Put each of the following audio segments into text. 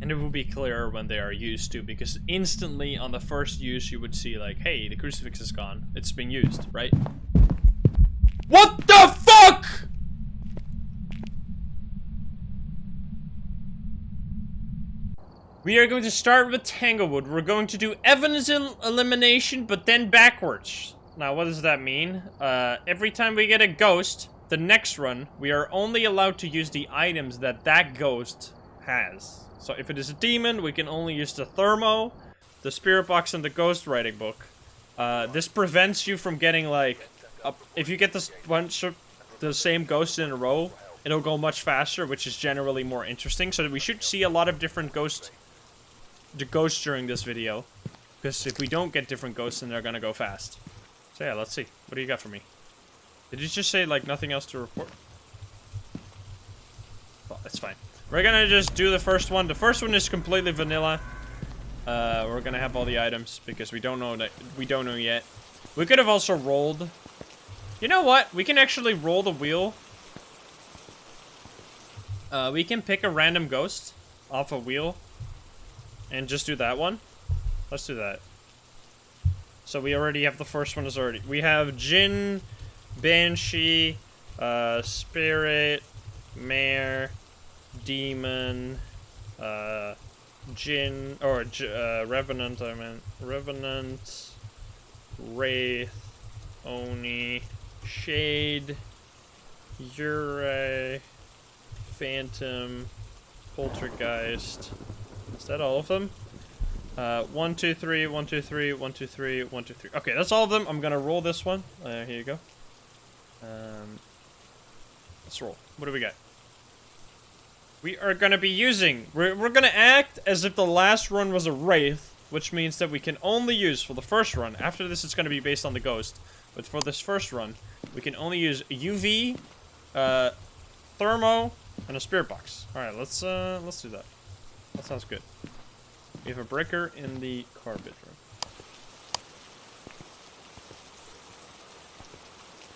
And it will be clearer when they are used too, because instantly on the first use you would see like, hey, the crucifix is gone. It's been used, right? What the fuck?! We are going to start with Tanglewood. We're going to do evidence elimination, but then backwards. Now, what does that mean? Every time we get a ghost, the next run, we are only allowed to use the items that that ghost has. So if it is a demon, we can only use the thermo, the spirit box, and the ghost writing book. This prevents you from getting, like, if you get this bunch of the same ghosts in a row, it'll go much faster, which is generally more interesting. So we should see a lot of different ghosts during this video, because if we don't get different ghosts, then they're gonna go fast. So yeah, let's see. What do you got for me? Did you just say, like, nothing else to report? Well, that's fine. We're gonna just do the first one. The first one is completely vanilla. We're gonna have all the items, because we don't know yet. We could have also rolled. You know what? We can actually roll the wheel. We can pick a random ghost off a wheel. And just do that one. Let's do that. So we already have the first one we have Jinn, Banshee, Spirit, Mare, Demon, Jinn, or Revenant, I meant. Revenant, Wraith, Oni, Shade, Ure, Phantom, Poltergeist. Is that all of them? 1, 2, 3, 1, 2, 3, 1, 2, 3, 1, 2, 3. Okay, that's all of them. I'm gonna roll this one. Here you go. Let's roll. What do we got? We are gonna be using... We're gonna act as if the last run was a Wraith, which means that we can only use for the first run. After this, it's gonna be based on the ghost. But for this first run, we can only use UV, Thermo, and a spirit box. Alright, let's do that. That sounds good. We have a breaker in the car bedroom.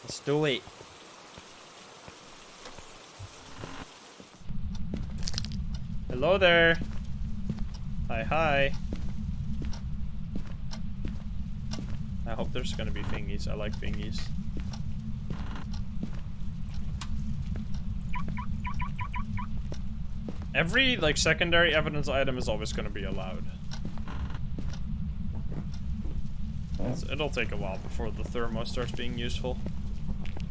Let's do it. Hello there. Hi, hi. I hope there's gonna be thingies. I like thingies. Every, like, secondary evidence item is always going to be allowed. It'll take a while before the thermo starts being useful.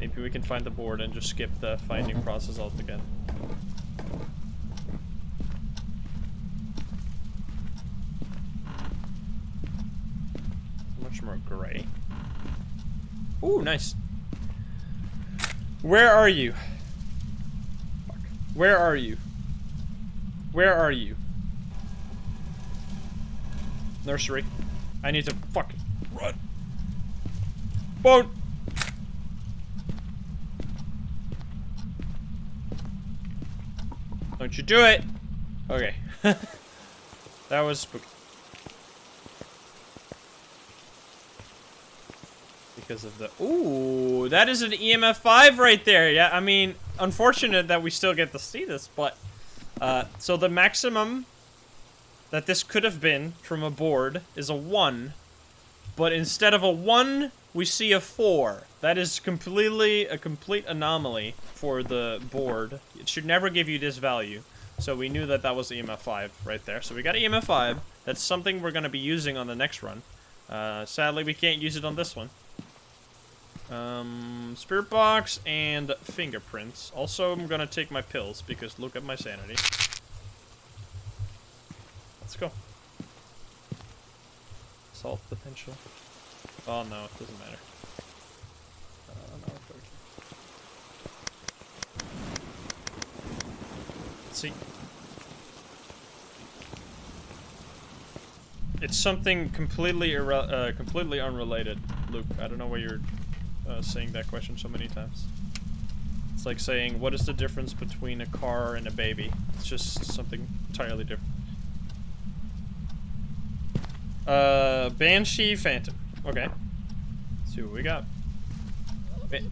Maybe we can find the board and just skip the finding process altogether. Much more gray. Ooh, nice. Where are you? Fuck. Where are you? Where are you? Nursery. I need to fucking run. Boat! Don't you do it! Okay. That was spooky. Because of the... Ooh, that is an EMF 5 right there. Yeah, I mean, unfortunate that we still get to see this, but... so the maximum that this could have been from a board is a 1, but instead of a 1, we see a 4. That is completely a complete anomaly for the board. It should never give you this value. So we knew that that was EMF 5 right there. So we got EMF 5. That's something we're going to be using on the next run. Sadly, we can't use it on this one. Spirit box and fingerprints. Also, I'm gonna take my pills because look at my sanity. Let's go. Salt potential. Oh no, it doesn't matter. No, let's see. It's something completely completely unrelated, Luke. I don't know why you're saying that question so many times. It's like saying, what is the difference between a car and a baby? It's just something entirely different. Banshee, Phantom. Okay. Let's see what we got. Okay.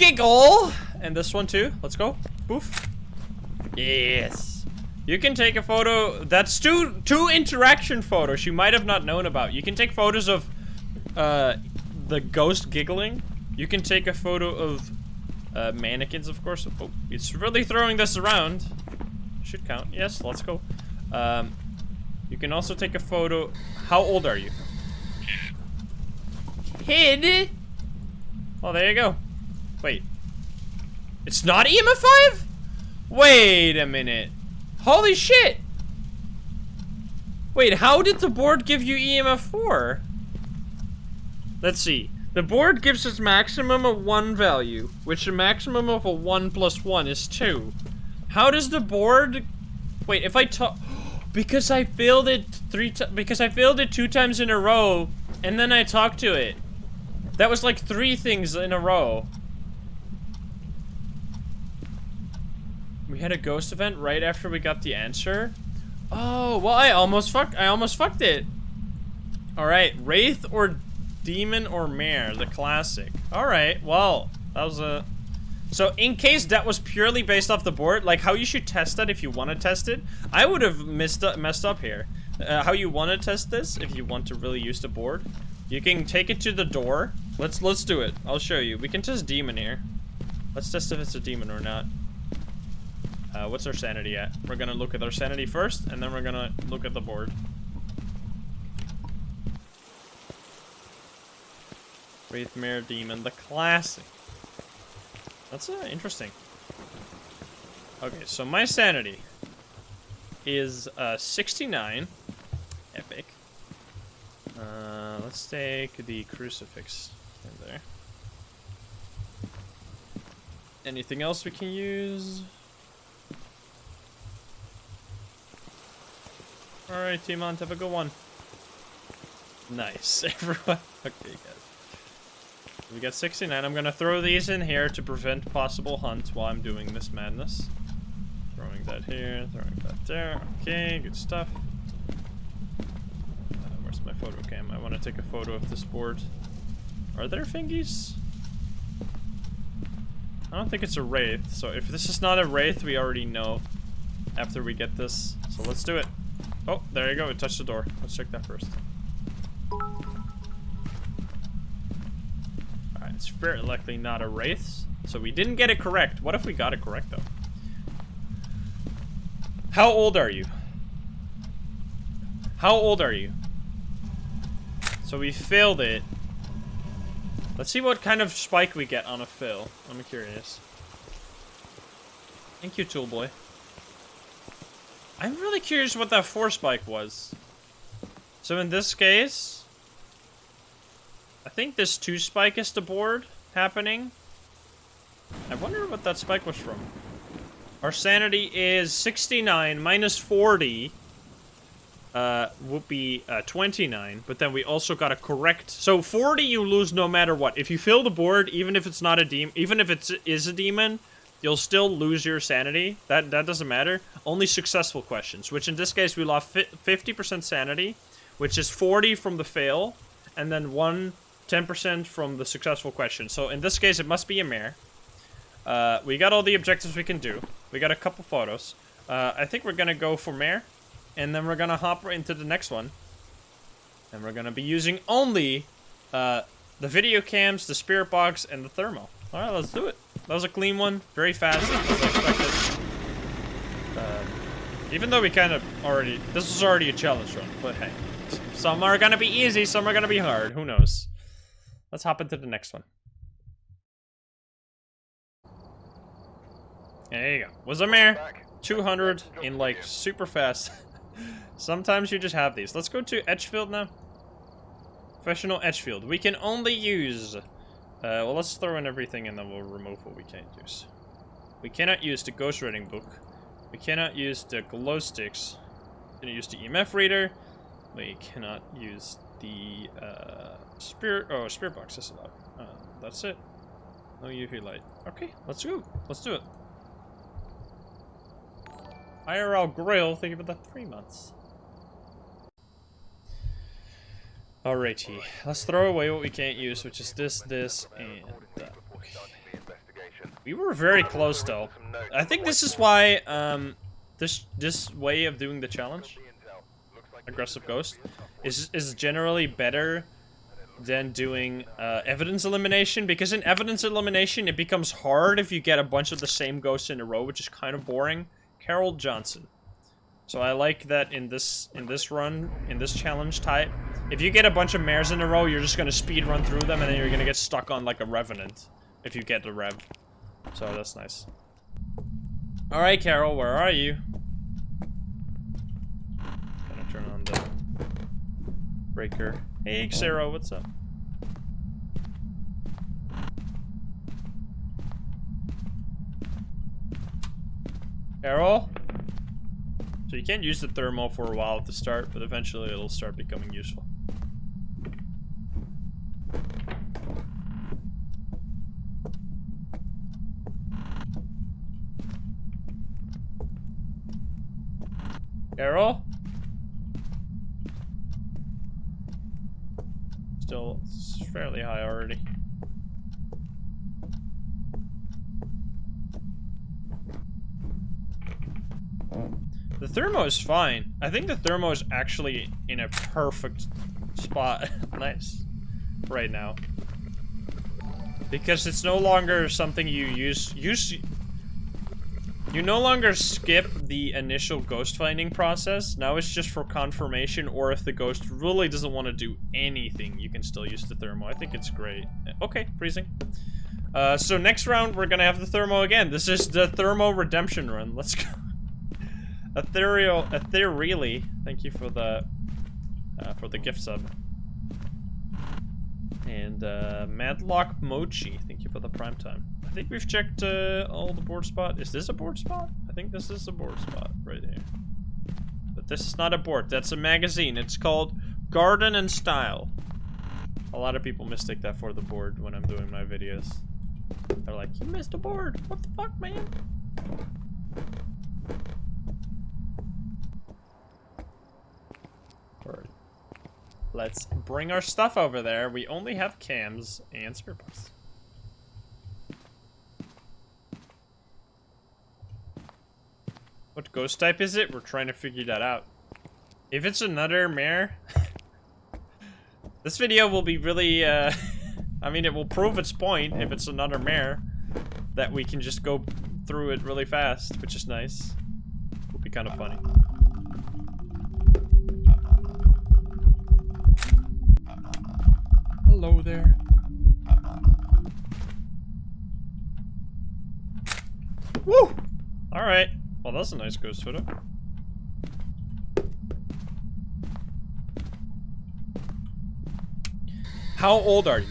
giggle! And this one too. Let's go. Poof. Yes. You can take a photo. That's two interaction photos you might have not known about. You can take photos of the ghost giggling. You can take a photo of mannequins, of course. Oh, it's really throwing this around. Should count. Yes, let's go. You can also take a photo. How old are you? Kid. Oh, there you go. Wait. It's not EMF 5? Wait a minute. Holy shit. Wait, how did the board give you EMF 4? Let's see. The board gives us maximum of 1 value, which a maximum of a 1 plus 1 is 2. How does the board... Wait, if I talk... Because I failed it because I failed it 2 times in a row, and then I talked to it. That was like 3 things in a row. We had a ghost event right after we got the answer. Oh, well, I almost fucked it. All right, Wraith or Demon or Mare, the classic. All right, well, that was a... So in case that was purely based off the board, like how you should test that if you want to test it, I would have messed up here. How you want to test this, if you want to really use the board, you can take it to the door. Let's do it. I'll show you. We can test Demon here. Let's test if it's a demon or not. What's our sanity at? We're gonna look at our sanity first, and then we're gonna look at the board. Wraith, Mare, Demon, the classic. That's interesting. Okay, so my sanity is 69. Epic. Let's take the Crucifix in there. Anything else we can use? Alright, Timon, have a good one. Nice, everyone. Okay, guys. We got 69. I'm gonna throw these in here to prevent possible hunts while I'm doing this madness. Throwing that here, throwing that there. Okay, good stuff. Where's my photo cam? I want to take a photo of this board. Are there thingies? I don't think it's a Wraith, so if this is not a Wraith, we already know after we get this. So let's do it. Oh, there you go. It touched the door. Let's check that first. Alright, it's very likely not a Wraith. So we didn't get it correct. What if we got it correct, though? How old are you? How old are you? So we failed it. Let's see what kind of spike we get on a fail. I'm curious. Thank you, Toolboy. I'm really curious what that 4 spike was. So in this case, I think this 2 spike is the board happening. I wonder what that spike was from. Our sanity is 69 minus 40 would be 29, but then we also got a correct. So 40 you lose no matter what. If you fill the board, even if it's not a demon, even if it is a demon, you'll still lose your sanity. That doesn't matter. Only successful questions, which in this case we lost 50% sanity, which is 40 from the fail, and then 10% from the successful question. So in this case, it must be a mare. We got all the objectives we can do. We got a couple photos. I think we're gonna go for mare, and then we're gonna hop into the next one. And we're gonna be using only the video cams, the spirit box, and the thermal. All right, let's do it. That was a clean one, very fast, as I expected. Even though we kind of already, this was already a challenge run, but hey, some are gonna be easy, some are gonna be hard. Who knows? Let's hop into the next one. There you go. Was a mare. 200 in like super fast. Sometimes you just have these. Let's go to Edgefield now. Professional Edgefield. We can only use. Well, let's throw in everything and then we'll remove what we can't use. We cannot use the ghost reading book. We cannot use the glow sticks. We cannot use the EMF reader. We cannot use the spirit. Oh, spirit box is allowed. That's it. No UV light. Okay, let's go. Let's do it. IRL Grill, thank you for the 3 months. Alrighty, let's throw away what we can't use, which is this, and that. Okay. We were very close, though. I think this is why, this way of doing the challenge, aggressive ghost, is generally better than doing evidence elimination, because in evidence elimination it becomes hard if you get a bunch of the same ghosts in a row, which is kind of boring. Carol Johnson. So I like that in this run, in this challenge type, if you get a bunch of mares in a row, you're just gonna speed run through them, and then you're gonna get stuck on like a Revenant if you get the Rev. So that's nice. All right, Carol, where are you? Gonna turn on the breaker. Hey, Xero, what's up? Carol? So you can't use the thermal for a while at the start, but eventually it'll start becoming useful. Carol? Still fairly high already. The thermo is fine. I think the thermo is actually in a perfect spot. Nice. Right now. Because it's no longer something you use. You no longer skip the initial ghost finding process. Now it's just for confirmation, or if the ghost really doesn't want to do anything, you can still use the thermo. I think it's great. Okay, freezing. So next round, we're gonna have the thermo again. This is the thermo redemption run. Let's go. Ethereally, thank you for the gift sub. And Madlock Mochi, thank you for the prime time. I think we've checked all the board spot. Is this a board spot? I think this is a board spot right here. But this is not a board. That's a magazine. It's called Garden and Style. A lot of people mistake that for the board when I'm doing my videos. They're like, you missed a board. What the fuck, man? Alright. Let's bring our stuff over there. We only have cams and spear parts. What ghost type is it? We're trying to figure that out. If it's another mare, this video will be really, I mean, it will prove its point if it's another mare, that we can just go through it really fast, which is nice. Will be kind of funny. Hello there. Woo! Alright. Well, that's a nice ghost photo. How old are you?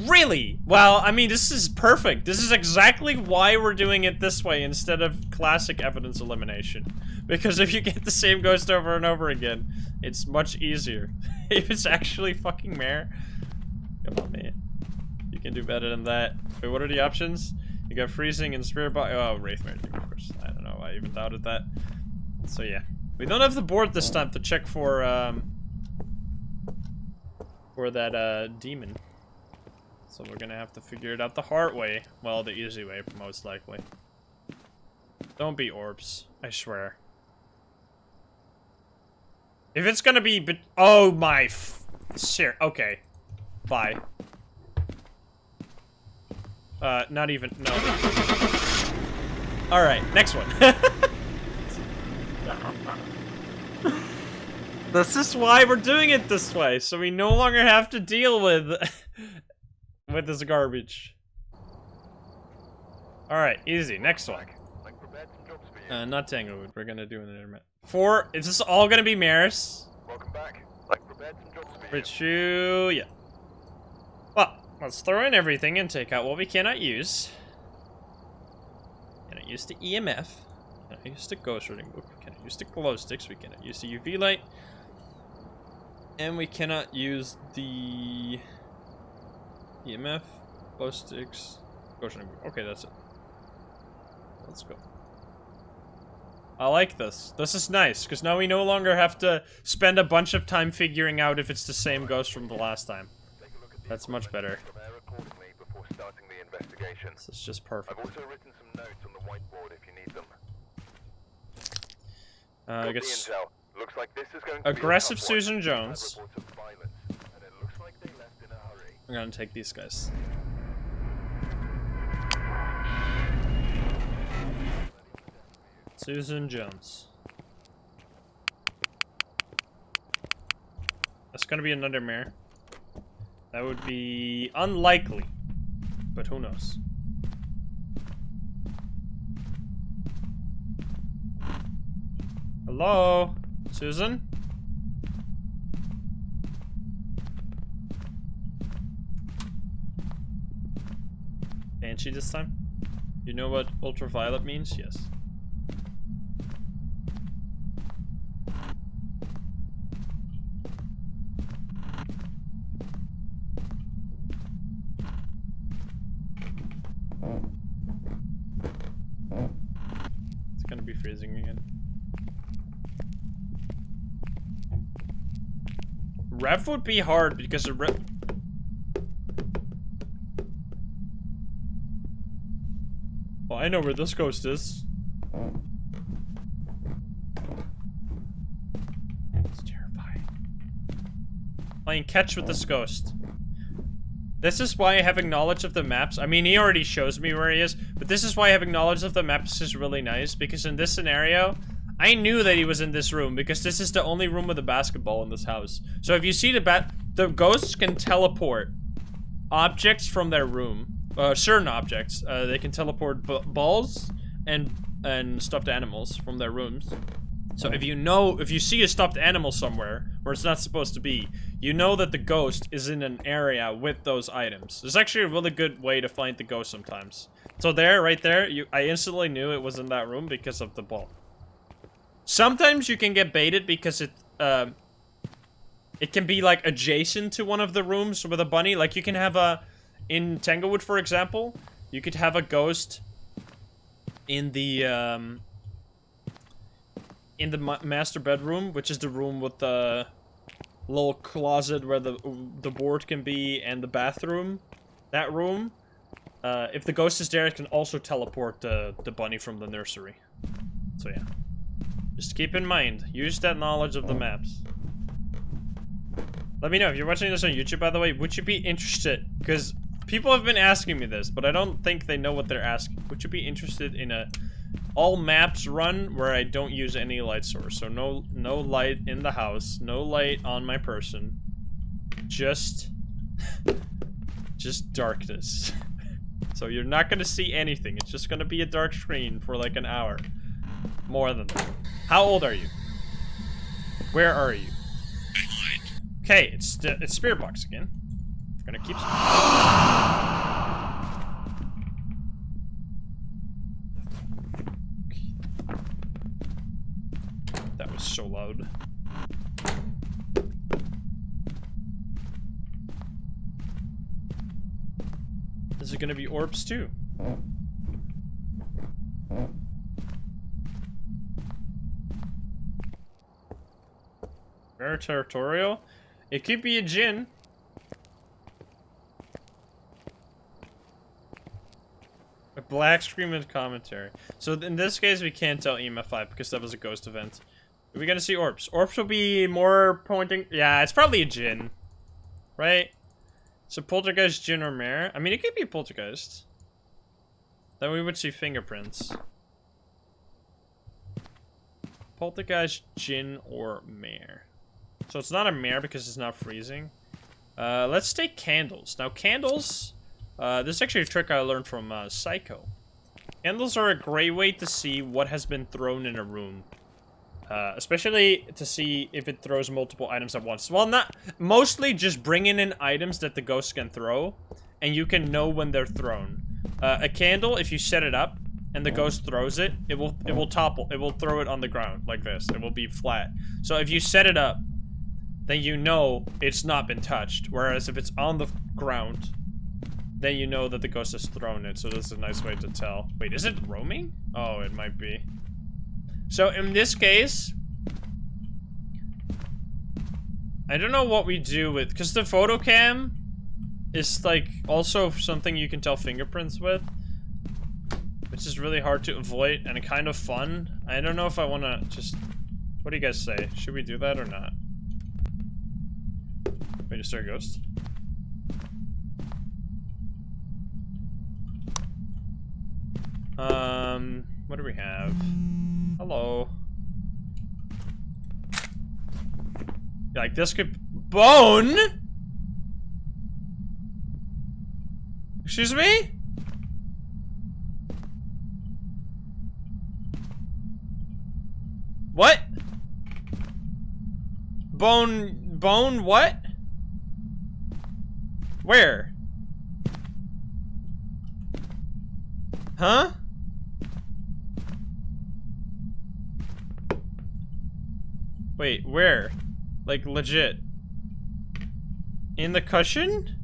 Really? Well, I mean, this is perfect. This is exactly why we're doing it this way instead of classic evidence elimination. Because if you get the same ghost over and over again, it's much easier. If it's actually fucking mare. Come on, man. You can do better than that. Wait, what are the options? You got freezing and spirit body. Oh, Wraith Mare, of course. I don't know why I even doubted that. So yeah, we don't have the board this time to check for that demon. So we're gonna have to figure it out the hard way. Well, the easy way, most likely. Don't be orbs, I swear. If it's gonna be, oh my, sure, okay, bye. Not even, no. Alright, next one. This is why we're doing it this way, so we no longer have to deal with this garbage. Alright, easy, next one. Not Tanglewood, we're gonna do an internet. Is this all gonna be mares? Welcome back. Richu, yeah. Well, let's throw in everything and take out what we cannot use. Cannot use the EMF. Cannot use the ghost reading book. We cannot use the glow sticks. We cannot use the UV light. And we cannot use the EMF, glow sticks, ghost reading book. Okay, that's it. Let's go. I like this. This is nice, because now we no longer have to spend a bunch of time figuring out if it's the same ghost from the last time. That's much better. starting the investigation. This is just perfect. I've also written some notes on the whiteboard if you need them. I guess Looks like this is going to aggressive be a tough Susan one. Jones. Reports of violence, and it looks like they left in a hurry. I'm gonna take these guys. Susan Jones. That's gonna be another mare. That would be unlikely, but who knows? Hello, Susan? Banshee this time? You know what ultraviolet means? Yes. It's gonna be freezing again. Rev would be hard because the Rev... Oh, I know where this ghost is. It's terrifying. Playing catch with this ghost. This is why having knowledge of the maps... I mean, he already shows me where he is, but this is why having knowledge of the maps is really nice, because in this scenario, I knew that he was in this room, because this is the only room with a basketball in this house. So if you see the ghosts can teleport objects from their room. Certain objects. They can teleport balls and stuffed animals from their rooms. So if you see a stuffed animal somewhere where it's not supposed to be, you know that the ghost is in an area with those items. It's actually a really good way to find the ghost sometimes. So there, right there, I instantly knew it was in that room because of the ball. Sometimes you can get baited because it can be like adjacent to one of the rooms with a bunny. Like you can have in Tanglewood, for example, you could have a ghost in the master bedroom, which is the room with the little closet where the board can be, and the bathroom. That room, if the ghost is there, it can also teleport the bunny from the nursery. So yeah, just keep in mind, use that knowledge of the maps. Let me know if you're watching this on YouTube, by the way. Would you be interested? Because people have been asking me this, but I don't think they know what they're asking. Would you be interested in a all maps run where I don't use any light source? So no light in the house, no light on my person, just darkness. So you're not gonna see anything. It's just gonna be a dark screen for like an hour. More than that. How old are you? Where are you? Okay, it's Spirit Box again. We're gonna keep. That was so loud. Is it gonna be orbs too? Very territorial. It could be a djinn. A black screen with commentary. So in this case, we can't tell EMF5 because that was a ghost event. Are we gonna see orbs? Orbs will be more pointing. Yeah, it's probably a djinn, right? So poltergeist, djinn, or mare. I mean, it could be a poltergeist. Then we would see fingerprints. Poltergeist, djinn, or mare. So it's not a mare because it's not freezing. Let's take candles. Now candles, this is actually a trick I learned from Psycho. Candles are a great way to see what has been thrown in a room. Especially to see if it throws multiple items at once. Well, not mostly just bringing in items that the ghost can throw, and you can know when they're thrown. A candle, if you set it up and the ghost throws it, it will topple. It will throw it on the ground like this. It will be flat. So if you set it up, then you know it's not been touched. Whereas if it's on the ground, then you know that the ghost has thrown it. So this is a nice way to tell. Wait, is it roaming? Oh, it might be. So in this case, I don't know what we do with, because the photo cam is like also something you can tell fingerprints with, which is really hard to avoid and kind of fun. I don't know if I want to just... What do you guys say? Should we do that or not? Wait, is there a ghost? What do we have? Hello. Like, this could... Bone? Excuse me? What? Bone what? Where? Huh? Wait, where? Like, legit. In the cushion?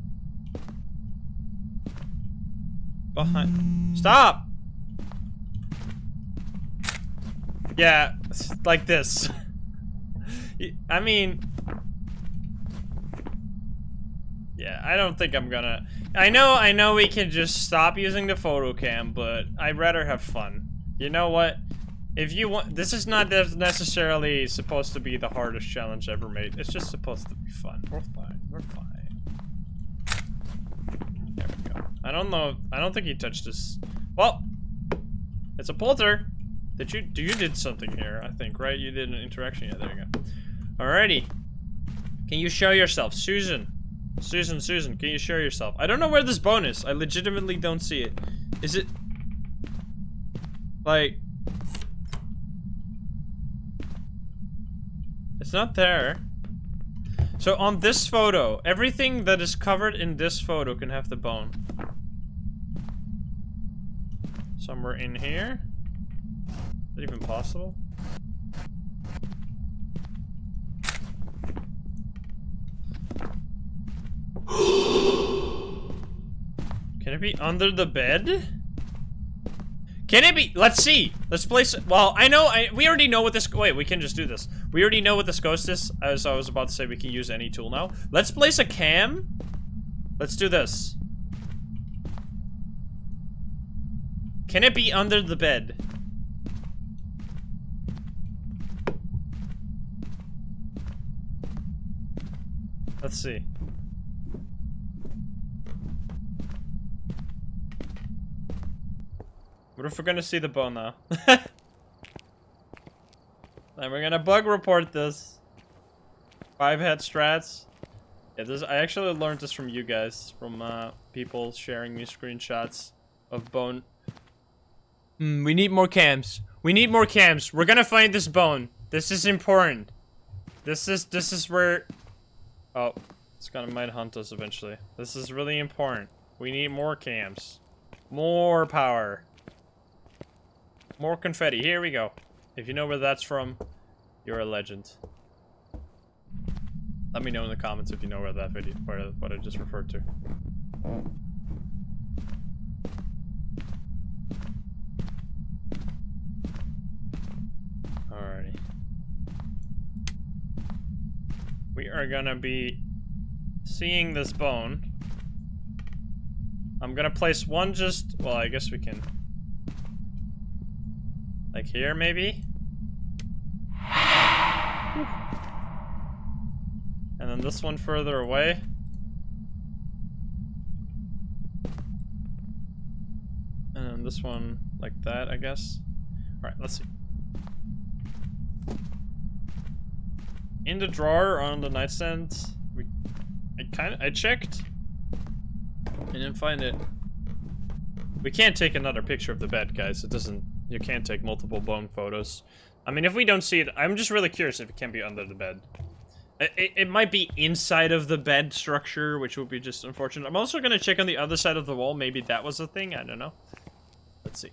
Behind. Stop! Yeah, like this. I mean... Yeah, I don't think I'm gonna... I know we can just stop using the photo cam, but I'd rather have fun. You know what? If you want... This is not necessarily supposed to be the hardest challenge ever made. It's just supposed to be fun. We're fine. We're fine. There we go. I don't know... I don't think he touched this. Well! It's a polter! You did something here, I think, right? You did an interaction. Yeah, there you go. Alrighty. Can you show yourself? Susan, can you show yourself? I don't know where this bone is. I legitimately don't see it. Is it... Like... It's not there. So on this photo, everything that is covered in this photo can have the bone. Somewhere in here? Is that even possible? Can it be under the bed? Can it be? Let's see. Let's place it. Well, we already know what this, wait, we can just do this. We already know what this ghost is. As I was about to say, we can use any tool now. Let's place a cam. Let's do this. Can it be under the bed? Let's see. What if we're gonna see the bone now? Then we're gonna bug report this. 5-head strats. Yeah, I actually learned this from you guys, from people sharing me screenshots of bone. We need more cams. We need more cams. We're gonna find this bone. This is important. This is where... Oh, it's gonna might hunt us eventually. This is really important. We need more cams. More power. More confetti. Here we go. If you know where that's from, you're a legend. Let me know in the comments if you know where that video, what I just referred to. Alrighty. We are gonna be seeing this bone. I'm gonna place one just, well, I guess we can. Like here, maybe? And then this one further away. And then this one like that, I guess. Alright, let's see. In the drawer on the nightstand, I checked. I didn't find it. We can't take another picture of the bed, guys. It doesn't... You can't take multiple bone photos. I mean, if we don't see it, I'm just really curious if it can be under the bed. It might be inside of the bed structure, which would be just unfortunate. I'm also gonna check on the other side of the wall. Maybe that was a thing. I don't know. Let's see.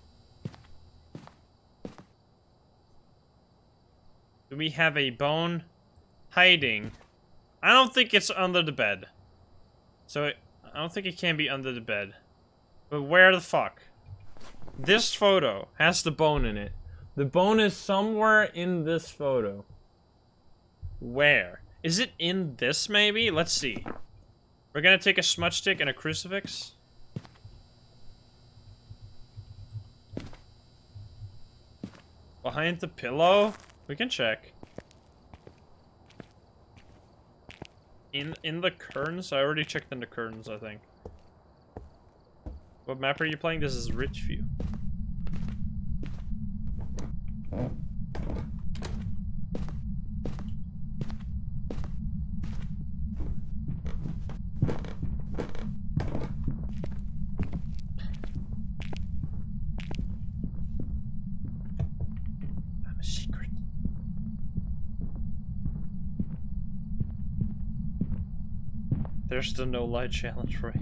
Do we have a bone hiding? I don't think it's under the bed. So I don't think it can be under the bed. But where the fuck? This photo has the bone in it. The bone is somewhere in this photo. Where? Is it in this, maybe? Let's see. We're gonna take a smudge stick and a crucifix. Behind the pillow? We can check. In the curtains? I already checked in the curtains, I think. What map are you playing? This is Ridgeview. I'm a secret. There's the no light challenge for you.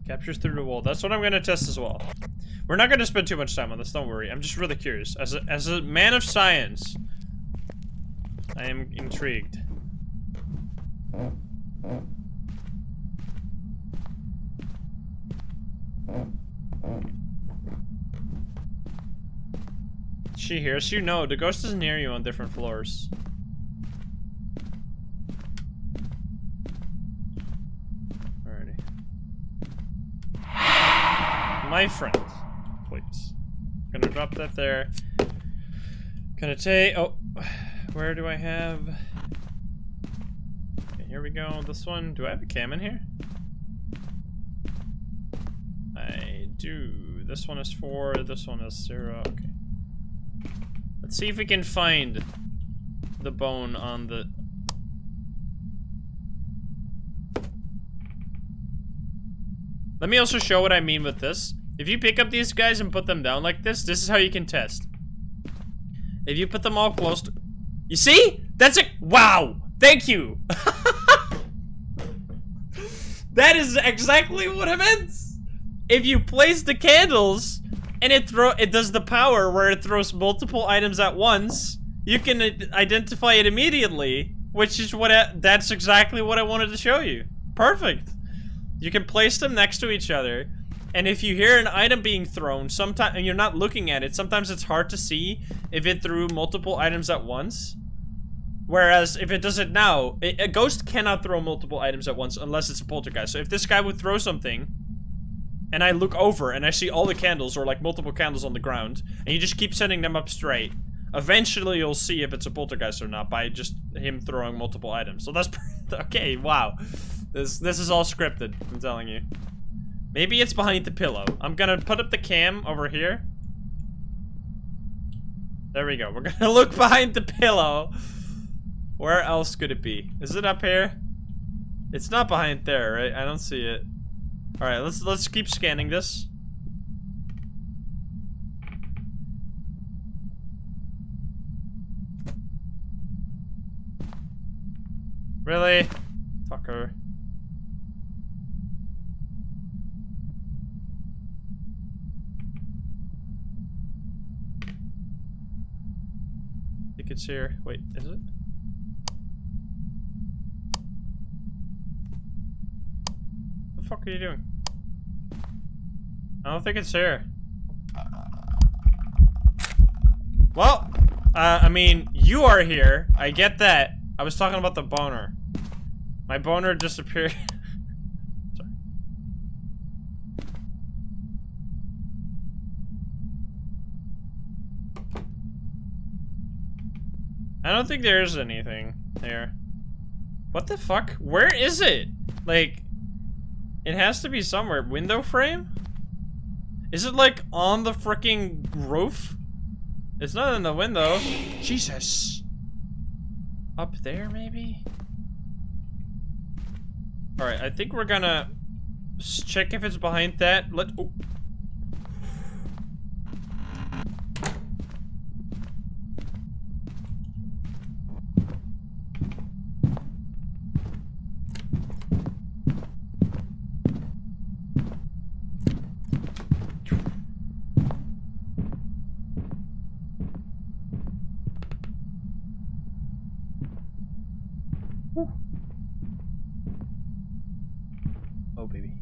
Captures through the wall. That's what I'm gonna test as well. We're not gonna spend too much time on this, don't worry. I'm just really curious. As a man of science, I am intrigued. She hears you? No, the ghost doesn't hear you on different floors. My friend, please. Gonna drop that there. Gonna take. Oh, where do I have? Okay, here we go. This one. Do I have a cam in here? I do. This one is 4. This one is 0. Okay. Let's see if we can find the bone on the. Let me also show what I mean with this. If you pick up these guys and put them down like this is how you can test. If you put them all close to... You see? That's it. Wow. Thank you. That is exactly what I meant. If you place the candles and it does the power where it throws multiple items at once, you can identify it immediately, which is what that's exactly what I wanted to show you. Perfect. You can place them next to each other, and if you hear an item being thrown, sometimes and you're not looking at it, sometimes it's hard to see if it threw multiple items at once. Whereas if it does it now, a ghost cannot throw multiple items at once unless it's a poltergeist. So if this guy would throw something, and I look over and I see all the candles or like multiple candles on the ground, and you just keep sending them up straight, eventually you'll see if it's a poltergeist or not by just him throwing multiple items. So that's okay. Wow, this is all scripted. I'm telling you. Maybe it's behind the pillow. I'm gonna put up the cam over here. There we go. We're gonna look behind the pillow. Where else could it be? Is it up here? It's not behind there, right? I don't see it. All right, let's keep scanning this. Really? Fucker. I think it's here. Wait, is it? What the fuck are you doing? I don't think it's here. Well, I mean, you are here. I get that. I was talking about the boner. My boner disappeared. Sorry. I don't think there is anything there. What the fuck? Where is it? Like, it has to be somewhere. Window frame? Is it like on the freaking roof? It's not in the window. Jesus. Up there, maybe? Alright, I think we're gonna check if it's behind that. Oh. Woo. Oh, baby.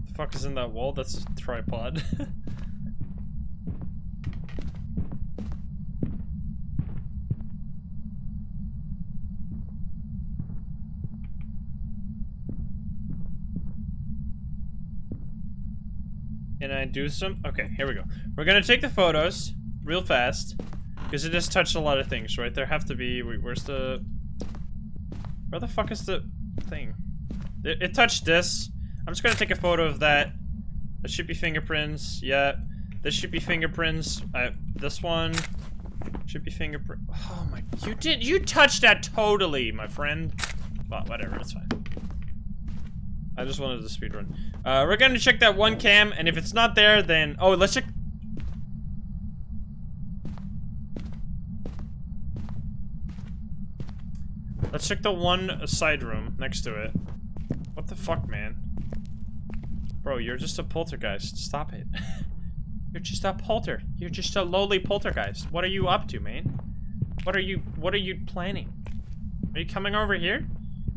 The fuck is in that wall? That's a tripod. Can I do some? Okay, here we go. We're gonna take the photos real fast because it just touched a lot of things, right? There have to be. Wait, where's the? Where the fuck is the thing? It touched this. I'm just gonna take a photo of that. That should be fingerprints. Yeah, this should be fingerprints. This one should be fingerprint. Oh my! You touched that totally, my friend. Well, whatever. It's fine. I just wanted to speedrun. We're gonna check that one cam, and if it's not there, then... Oh, let's check... Let's check the one side room next to it. What the fuck, man? Bro, you're just a poltergeist. Stop it. You're just a You're just a lowly poltergeist. What are you up to, man? What are you planning? Are you coming over here?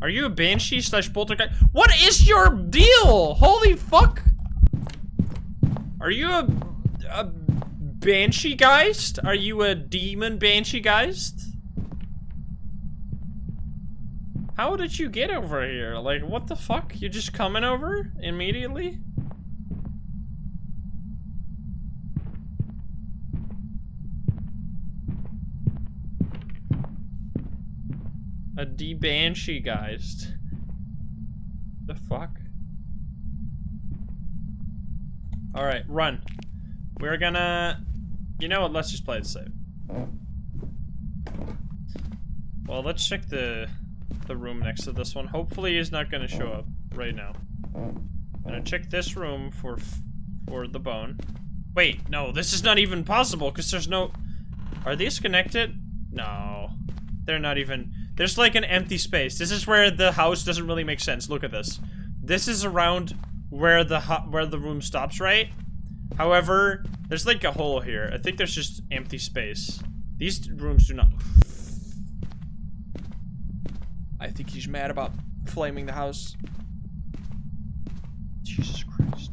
Are you a Banshee / Poltergeist? What is your deal? Holy fuck! Are you a Banshee Geist? Are you a demon Banshee Geist? How did you get over here? Like, what the fuck? You just coming over immediately? A Banshee Geist. The fuck? Alright, run. We're gonna... You know what, let's just play it safe. Well, let's check the room next to this one. Hopefully he's not gonna show up right now. I'm gonna check this room for the bone. Wait, no, this is not even possible, because there's no... Are these connected? No. They're not even... There's like an empty space. This is where the house doesn't really make sense. Look at this. This is around where the room stops, right? However, there's like a hole here. I think there's just empty space. These rooms do not... I think he's mad about flaming the house. Jesus Christ.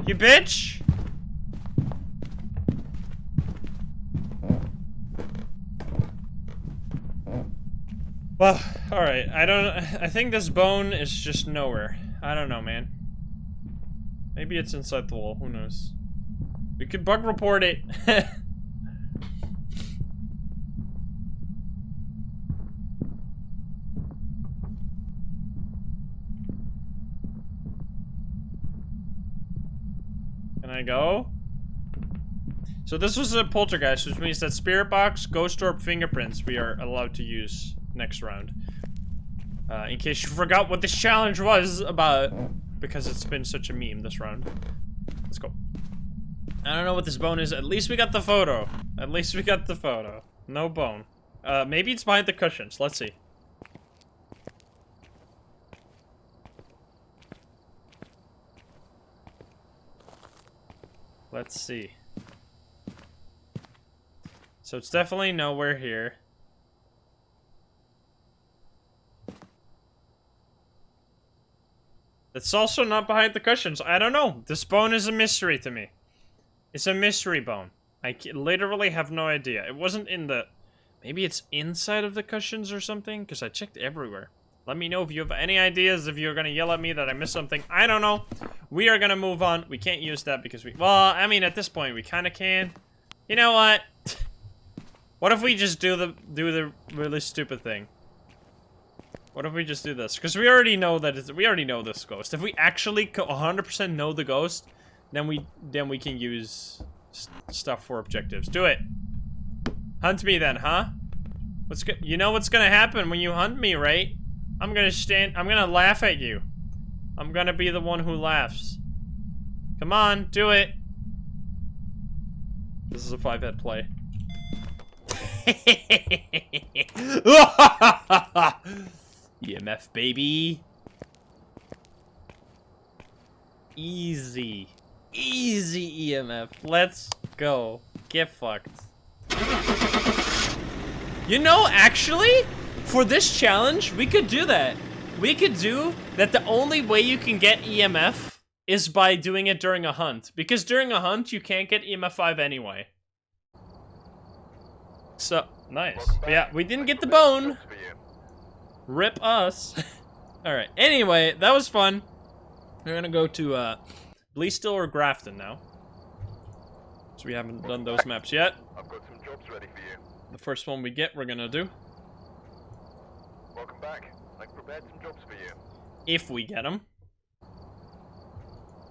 You bitch! Well, alright. I think this bone is just nowhere. I don't know, man. Maybe it's inside the wall. Who knows? We could bug report it. Can I go? So this was a poltergeist, which means that spirit box, ghost orb, fingerprints we are allowed to use next round. In case you forgot what this challenge was about, because it's been such a meme this round. Let's go. I don't know what this bone is. At least we got the photo. At least we got the photo. No bone. Maybe it's behind the cushions. Let's see. Let's see. So it's definitely nowhere here. It's also not behind the cushions. I don't know. This bone is a mystery to me. It's a mystery bone. I literally have no idea. It wasn't in the... Maybe it's inside of the cushions or something? Because I checked everywhere. Let me know if you have any ideas, if you're going to yell at me that I missed something. I don't know. We are going to move on. We can't use that because we... Well, I mean, at this point, we kind of can. You know what? What if we just do the really stupid thing? What if we just do this? Because we already know that we already know this ghost. If we actually 100% know the ghost, then we can use stuff for objectives. Do it. Hunt me then, huh? You know what's gonna happen when you hunt me, right? I'm gonna laugh at you. I'm gonna be the one who laughs. Come on, do it. This is a 5-head play. EMF, baby. Easy. Easy EMF. Let's go. Get fucked. You know, actually, for this challenge, we could do that. We could do that. The only way you can get EMF is by doing it during a hunt. Because during a hunt, you can't get EMF 5 anyway. So, nice. But yeah, we didn't get the bone. Rip us. Alright, anyway, that was fun. We're gonna go to Bleasdale or Grafton now. So we haven't done those maps yet. I've got some jobs ready for you. The first one we get, we're gonna do. Welcome back. I've prepared some jobs for you. If we get them.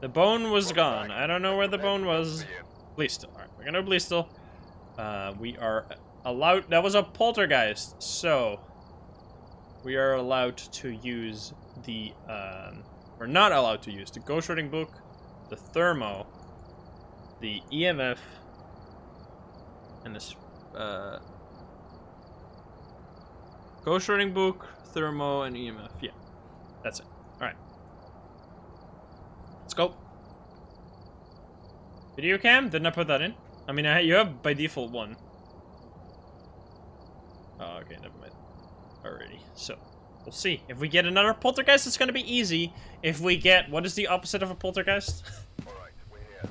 The bone was gone. I don't know where the bone was. Bleasdale. Alright, we're gonna Bleasdale. We are allowed. That was a poltergeist, so we are allowed to use the. We're not allowed to use the ghost writing book, the thermo, the EMF, and this ghost writing book, thermo, and EMF. Yeah, that's it. All right, let's go. Video cam? Didn't I put that in? I mean, you have by default one. Oh, okay, never mind. Alrighty, so we'll see. If we get another poltergeist, it's gonna be easy. If we get, what is the opposite of a poltergeist? Alright, we're here.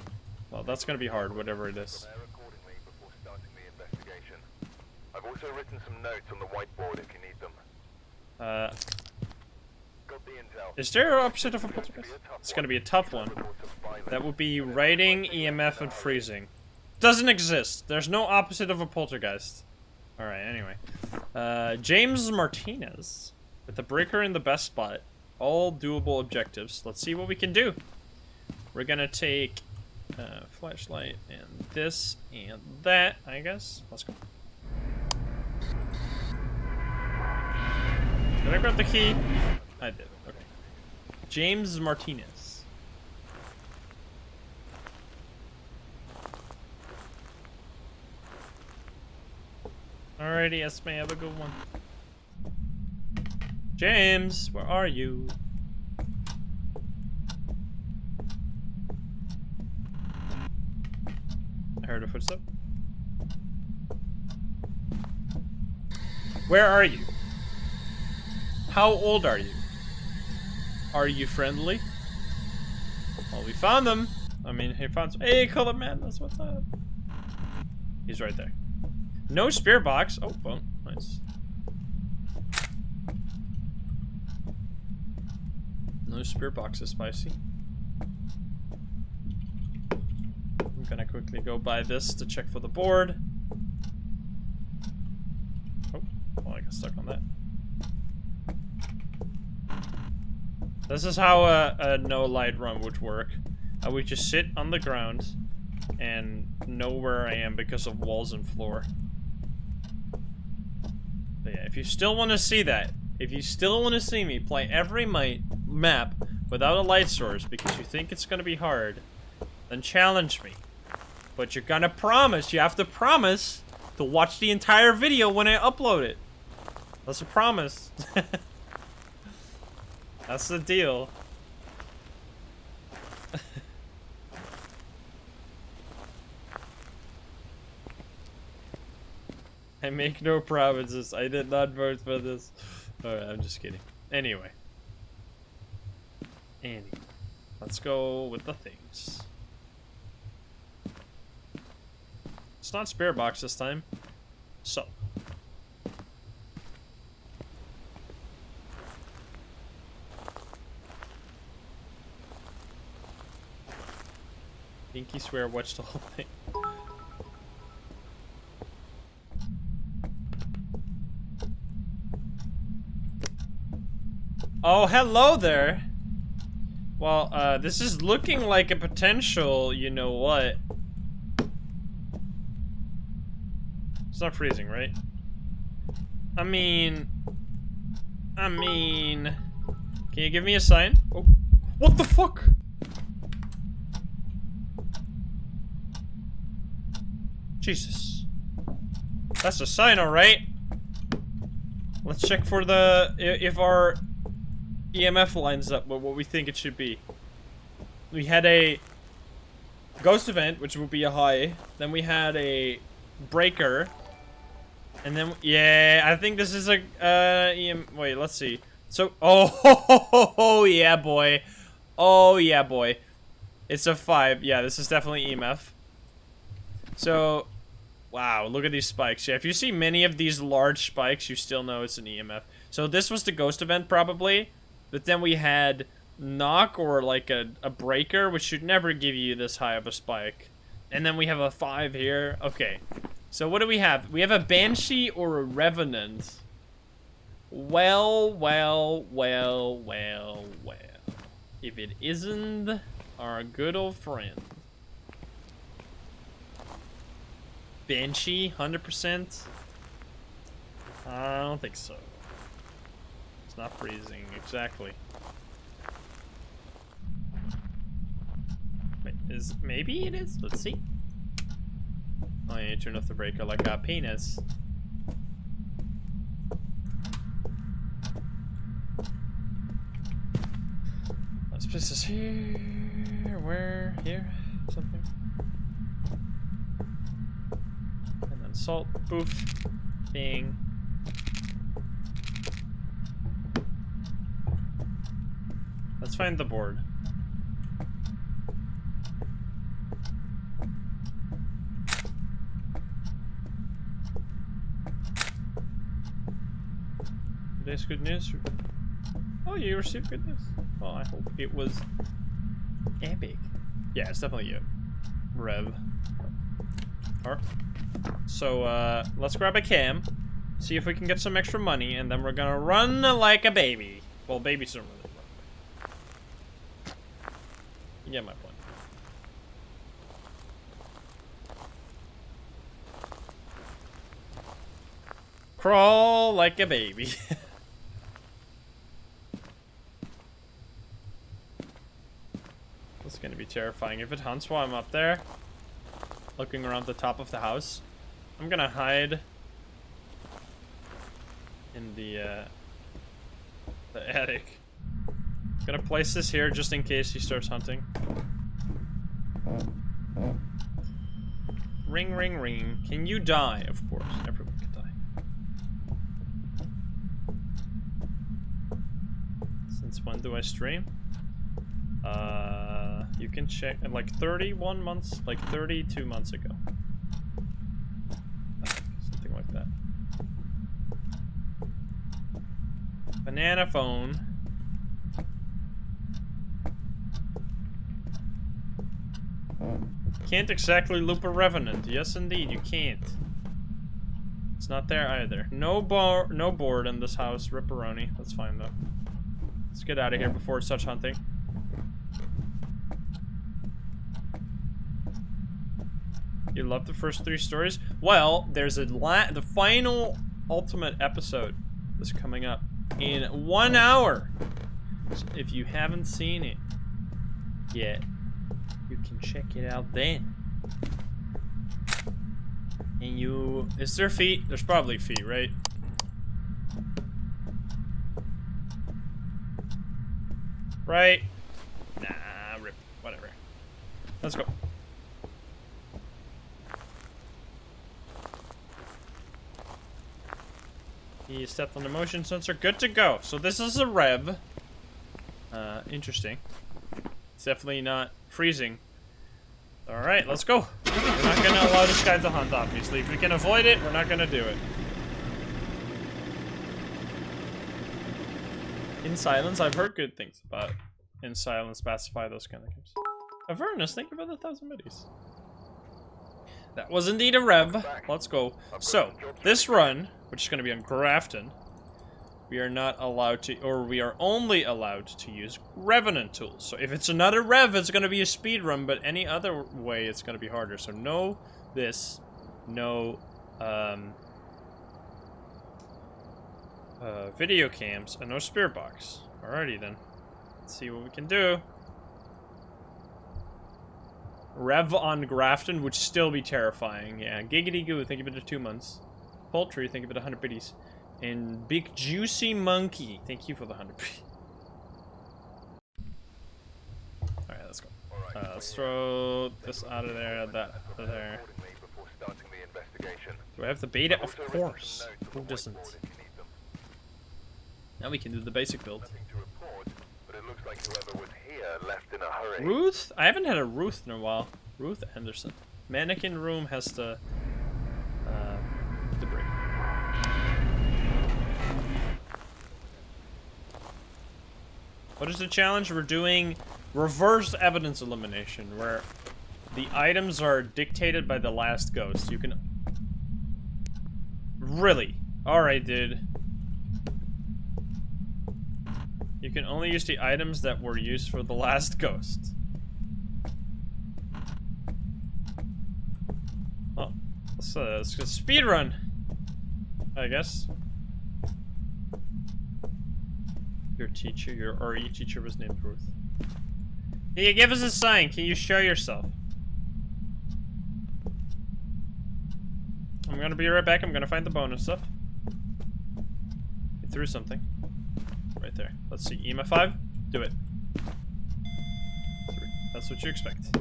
Well, that's gonna be hard, whatever it is. Prepare accordingly before starting the investigation. I've also written some notes on the whiteboard if you need them. Got the intel. Is there an opposite of a poltergeist? It's gonna be a tough one. That would be writing, EMF, and freezing. Doesn't exist. There's no opposite of a poltergeist. Alright, anyway. James Martinez. With the breaker in the best spot. All doable objectives. Let's see what we can do. We're gonna take flashlight and this and that, I guess. Let's go. Did I grab the key? I did. Okay. James Martinez. Alrighty, Esme, have a good one. James, where are you? I heard a footstep. Where are you? How old are you? Are you friendly? Well, we found them. I mean, he found some. Hey, Color Man, that's what's up. He's right there. No spear box. Oh, bone. Nice. No spear box is spicy. I'm gonna quickly go buy this to check for the board. Oh, well, I got stuck on that. This is how a no light run would work. I would just sit on the ground and know where I am because of walls and floor. But yeah, if you still want to see that, if you still want to see me play every map without a light source because you think it's going to be hard, then challenge me. But you're going to promise, you have to promise to watch the entire video when I upload it. That's a promise. That's the deal. I make no promises. I did not vote for this. Alright, I'm just kidding. Anyway. Let's go with the things. It's not spare box this time. So. Pinky swear watch the whole thing. Oh, hello there. Well, this is looking like a potential, you know what. It's not freezing, right? I mean, can you give me a sign? Oh, what the fuck? Jesus. That's a sign, alright. Let's check for the... if our EMF lines up with what we think it should be. We had a ghost event, which would be a high. Then we had a breaker. And then, yeah, I think this is a, wait, let's see. So, oh, yeah, boy. Oh, yeah, boy. It's a 5. Yeah, this is definitely EMF. So, wow, look at these spikes. Yeah, if you see many of these large spikes, you still know it's an EMF. So this was the ghost event, probably. But then we had knock, or like a breaker, which should never give you this high of a spike. And then we have a 5 here. Okay. So what do we have? We have a Banshee or a Revenant. Well. If it isn't our good old friend. Banshee, 100%? I don't think so. It's not freezing, exactly. Wait, maybe it is? Let's see. Oh, yeah, turn off the breaker like a penis. Let's place this here. Where? Here? Something. And then salt. Poof. Bing. Let's find the board. Today's good news. Oh, you received good news. Well, I hope it was epic. Yeah, it's definitely you. Rev. Alright. So, let's grab a cam, see if we can get some extra money, and then we're gonna run like a baby. Well, babies don't really run. You get my point. Crawl like a baby. It's gonna be terrifying. If it hunts while I'm up there, looking around the top of the house, I'm gonna hide in the attic. Gonna place this here just in case he starts hunting. Ring, ring, ring. Can you die? Of course, everyone can die. Since when do I stream? You can check at like 31 months, like 32 months ago. Something like that. Banana phone. Can't exactly loop a Revenant. Yes, indeed, you can't. It's not there either. No board in this house. Ripperoni. That's fine though. Let's get out of here before it starts hunting. You love the first 3 stories? Well, there's the final ultimate episode that's coming up in 1 hour. So if you haven't seen it yet, you can check it out then. And is there feet? There's probably feet, right? Right? Nah, rip. Whatever. Let's go. He stepped on the motion sensor. Good to go. So this is a Rev. Interesting. It's definitely not freezing. Alright, let's go. We're not gonna allow this guy to hunt, obviously. If we can avoid it, we're not gonna do it. In Silence, I've heard good things about In Silence, Pacify, those kind of games. Avernus, think about 1,000 middies. That was indeed a Rev. Let's go. So, this run, which is going to be on Grafton, we are not allowed to, or we are only allowed to use Revenant tools. So if it's another Rev, it's going to be a speed run, but any other way, it's going to be harder. So no this, no video cams, and no spirit box. Alrighty then. Let's see what we can do. Rev on Grafton would still be terrifying. Yeah, Giggity Goo, think of it at 2 months. Poultry, think of it 100 biddies. And Big Juicy Monkey, thank you for the 100 biddies. Alright, let's go. Let's throw this out of there, that out of there. Do I have the beta? Of course. Who doesn't? Now we can do the basic build. Ruth? I haven't had a Ruth in a while. Ruth Anderson. Mannequin room has the debris. What is the challenge? We're doing reverse evidence elimination, where the items are dictated by the last ghost. You can... Really? Alright, dude. You can only use the items that were used for the last ghost. Well, let's go speed run, I guess. Your teacher, your RE teacher was named Ruth. Can you give us a sign? Can you show yourself? I'm gonna be right back. I'm gonna find the bonus stuff. He threw something. Right there. Let's see. EMF 5? Do it. 3. That's what you expect.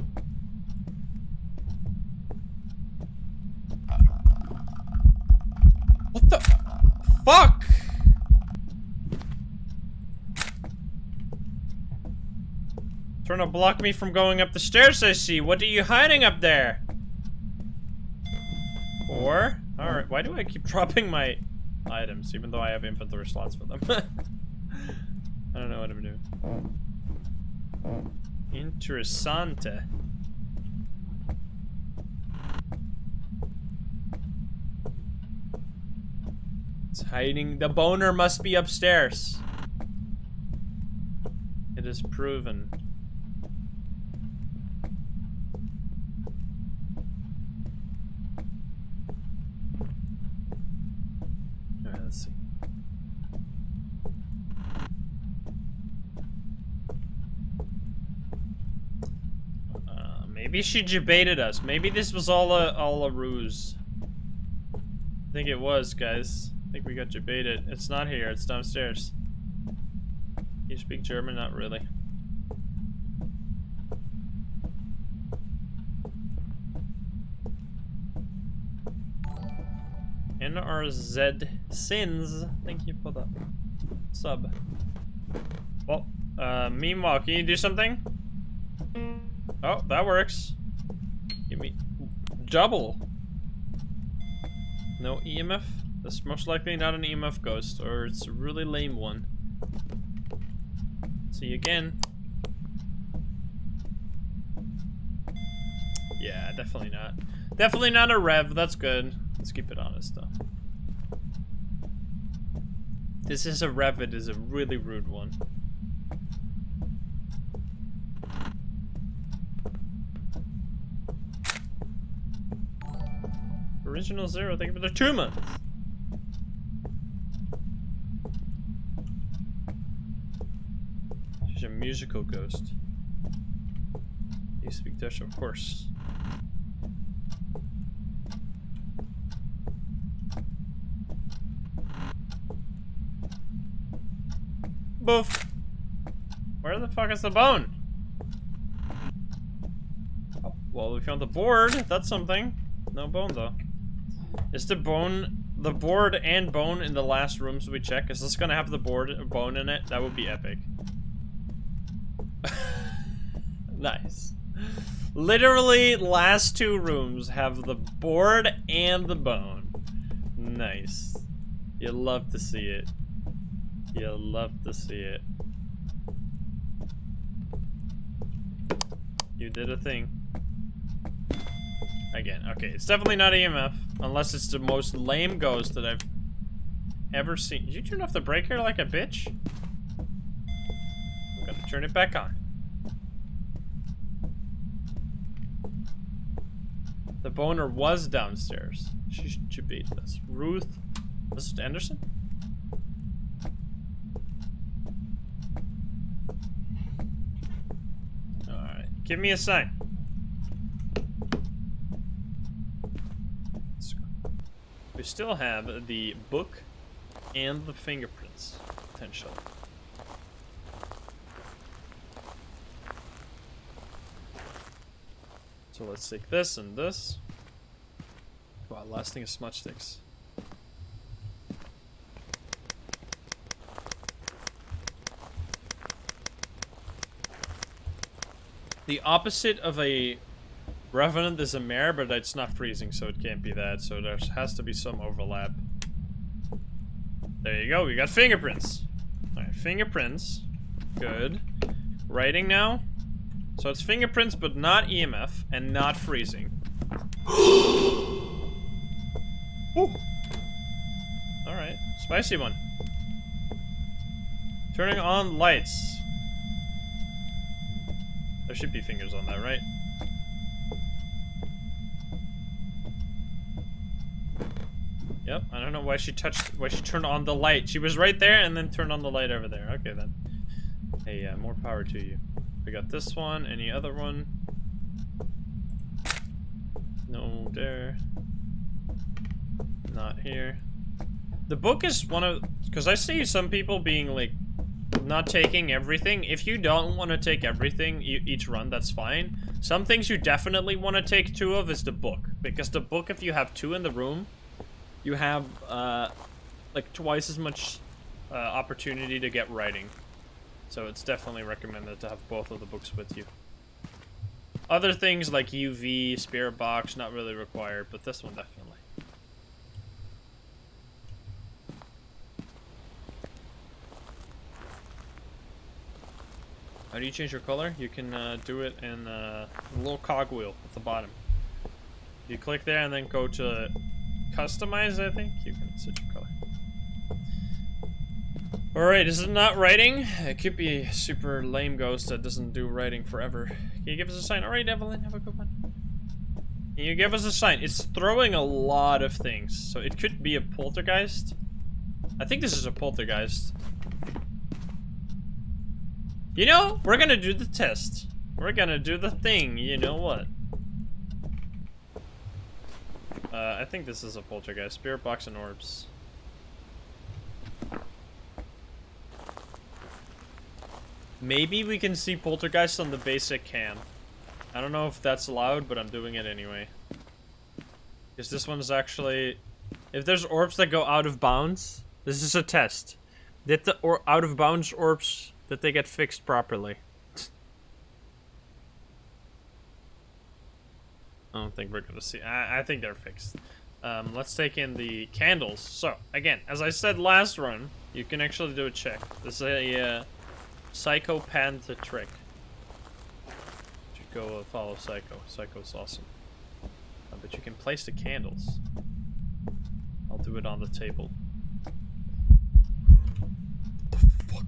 What the fuck? Trying to block me from going up the stairs, I see. What are you hiding up there? 4? Alright, why do I keep dropping my items, even though I have inventory slots for them? I don't know what I'm doing. Interessante. It's hiding. The boner must be upstairs. It is proven. Alright, let's see. Maybe she debated us. Maybe this was all a ruse. I think it was, guys. I think we got debated. It's not here. It's downstairs. You speak German? Not really. NRZ Sins. Thank you for the sub. Well, meanwhile, can you do something? Oh, that works. Give me double. No EMF? That's most likely not an EMF ghost, or it's a really lame one. See you again. Yeah, definitely not. Definitely not a rev, that's good. Let's keep it honest though. This is a rev, it is a really rude one. Original 0, thank you for the 2 months. She's a musical ghost. You speak Dutch, of course. Boof. Where the fuck is the bone? Oh, well, we found the board. That's something. No bone, though. Is the board and bone in the last rooms we check? Is this gonna have the bone in it? That would be epic. Nice. Literally, last 2 rooms have the board and the bone. Nice. You love to see it. You love to see it. You did a thing. Again, okay, it's definitely not EMF, unless it's the most lame ghost that I've ever seen. Did you turn off the breaker like a bitch? I'm gonna turn it back on. The boner was downstairs. She should beat this. Ruth. Was it Anderson? Alright. Give me a sign. We still have the book and the fingerprints, potentially. So let's take this and this. Wow, last thing is smudge sticks. The opposite of a Revenant is a mare, but it's not freezing, so it can't be that. So there has to be some overlap. There you go, we got fingerprints. Alright, fingerprints. Good. Writing now. So it's fingerprints, but not EMF, and not freezing. Alright, spicy one. Turning on lights. There should be fingers on that, right? Yep, I don't know why she turned on the light. She was right there and then turned on the light over there. Okay then. Hey, more power to you. We got this one, any other one? No, there. Not here. The book is one of, because I see some people being like, not taking everything. If you don't want to take everything each run, that's fine. Some things you definitely want to take 2 of is the book. Because the book, if you have 2 in the room, you have like twice as much opportunity to get writing. So it's definitely recommended to have both of the books with you. Other things like UV, spirit box, not really required, but this one definitely. How do you change your color? You can do it in a little cogwheel at the bottom. You click there and then go to customize, I think. You can switch your color. Alright, is it not writing? It could be a super lame ghost that doesn't do writing forever. Can you give us a sign? Alright, Evelyn, have a good one. Can you give us a sign? It's throwing a lot of things. So it could be a poltergeist. I think this is a poltergeist. You know, we're gonna do the test. We're gonna do the thing, you know what? I think this is a poltergeist. Spirit box and orbs. Maybe we can see poltergeist on the basic cam. I don't know if that's allowed, but I'm doing it anyway. Because this one's actually... If there's orbs that go out of bounds, this is a test. Did the out of bounds orbs, that they get fixed properly? I don't think we're gonna see. I think they're fixed. Let's take in the candles. So, again, as I said last run, you can actually do a check. This is a Psycho-Panther trick. You should go follow Psycho. Psycho's awesome. But you can place the candles. I'll do it on the table. What the fuck?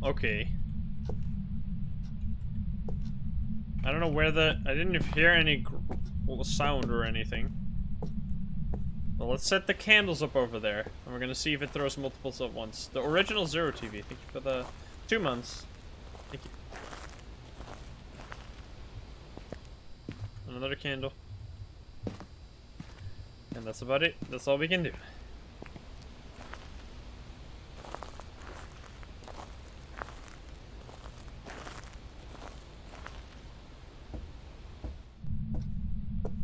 Okay. I don't know where the... I didn't hear any sound or anything. Well, let's set the candles up over there. And we're gonna see if it throws multiples at once. The original Zero TV. Thank you for the 2 months. Thank you. Another candle. And that's about it. That's all we can do.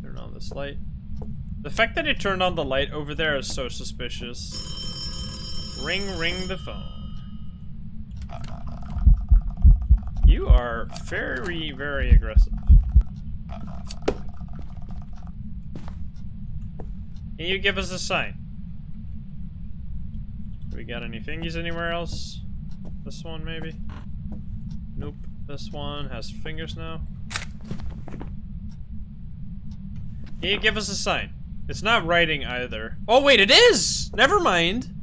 Turn on this light. The fact that it turned on the light over there is so suspicious. Ring the phone. You are very, very aggressive. Can you give us a sign? Do we got any fingies anywhere else? This one, maybe? Nope. This one has fingers now. Can you give us a sign? It's not writing either. Oh wait, it is! Never mind!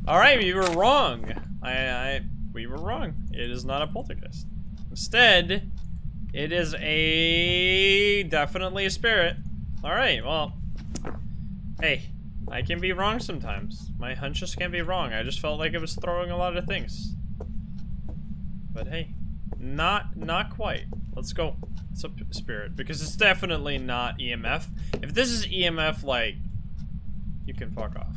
Alright, we were wrong. We were wrong. It is not a poltergeist. Instead, it is definitely a spirit. Alright, well... Hey, I can be wrong sometimes. My hunches can be wrong. I just felt like it was throwing a lot of things. But hey, not quite. Let's go. It's up spirit, because it's definitely not EMF. If this is EMF, like, you can fuck off.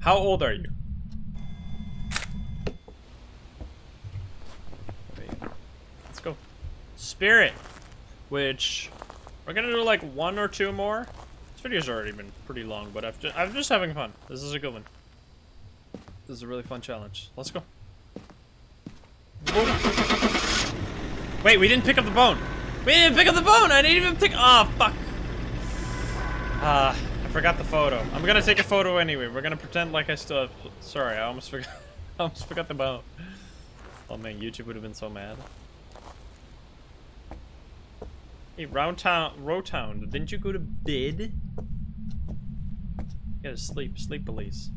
How old are you? Wait. Let's go. Spirit, which we're gonna do like 1 or 2 more. This video's already been pretty long, but I'm just having fun. This is a good one. This is a really fun challenge. Let's go. Boom. Wait, we didn't pick up the bone. We didn't pick up the bone. I didn't even pick. Oh fuck. I forgot the photo. I'm gonna take a photo anyway. We're gonna pretend like I still have. Sorry, I almost forgot. I almost forgot the bone. Oh man, YouTube would have been so mad. Hey, Rowtown, didn't you go to bed? You gotta sleep, police.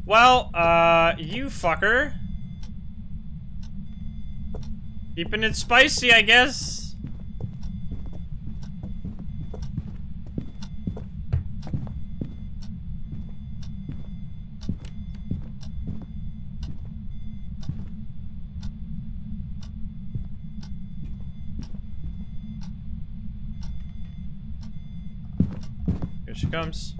Well, you fucker. Keeping it spicy, I guess. Here she comes.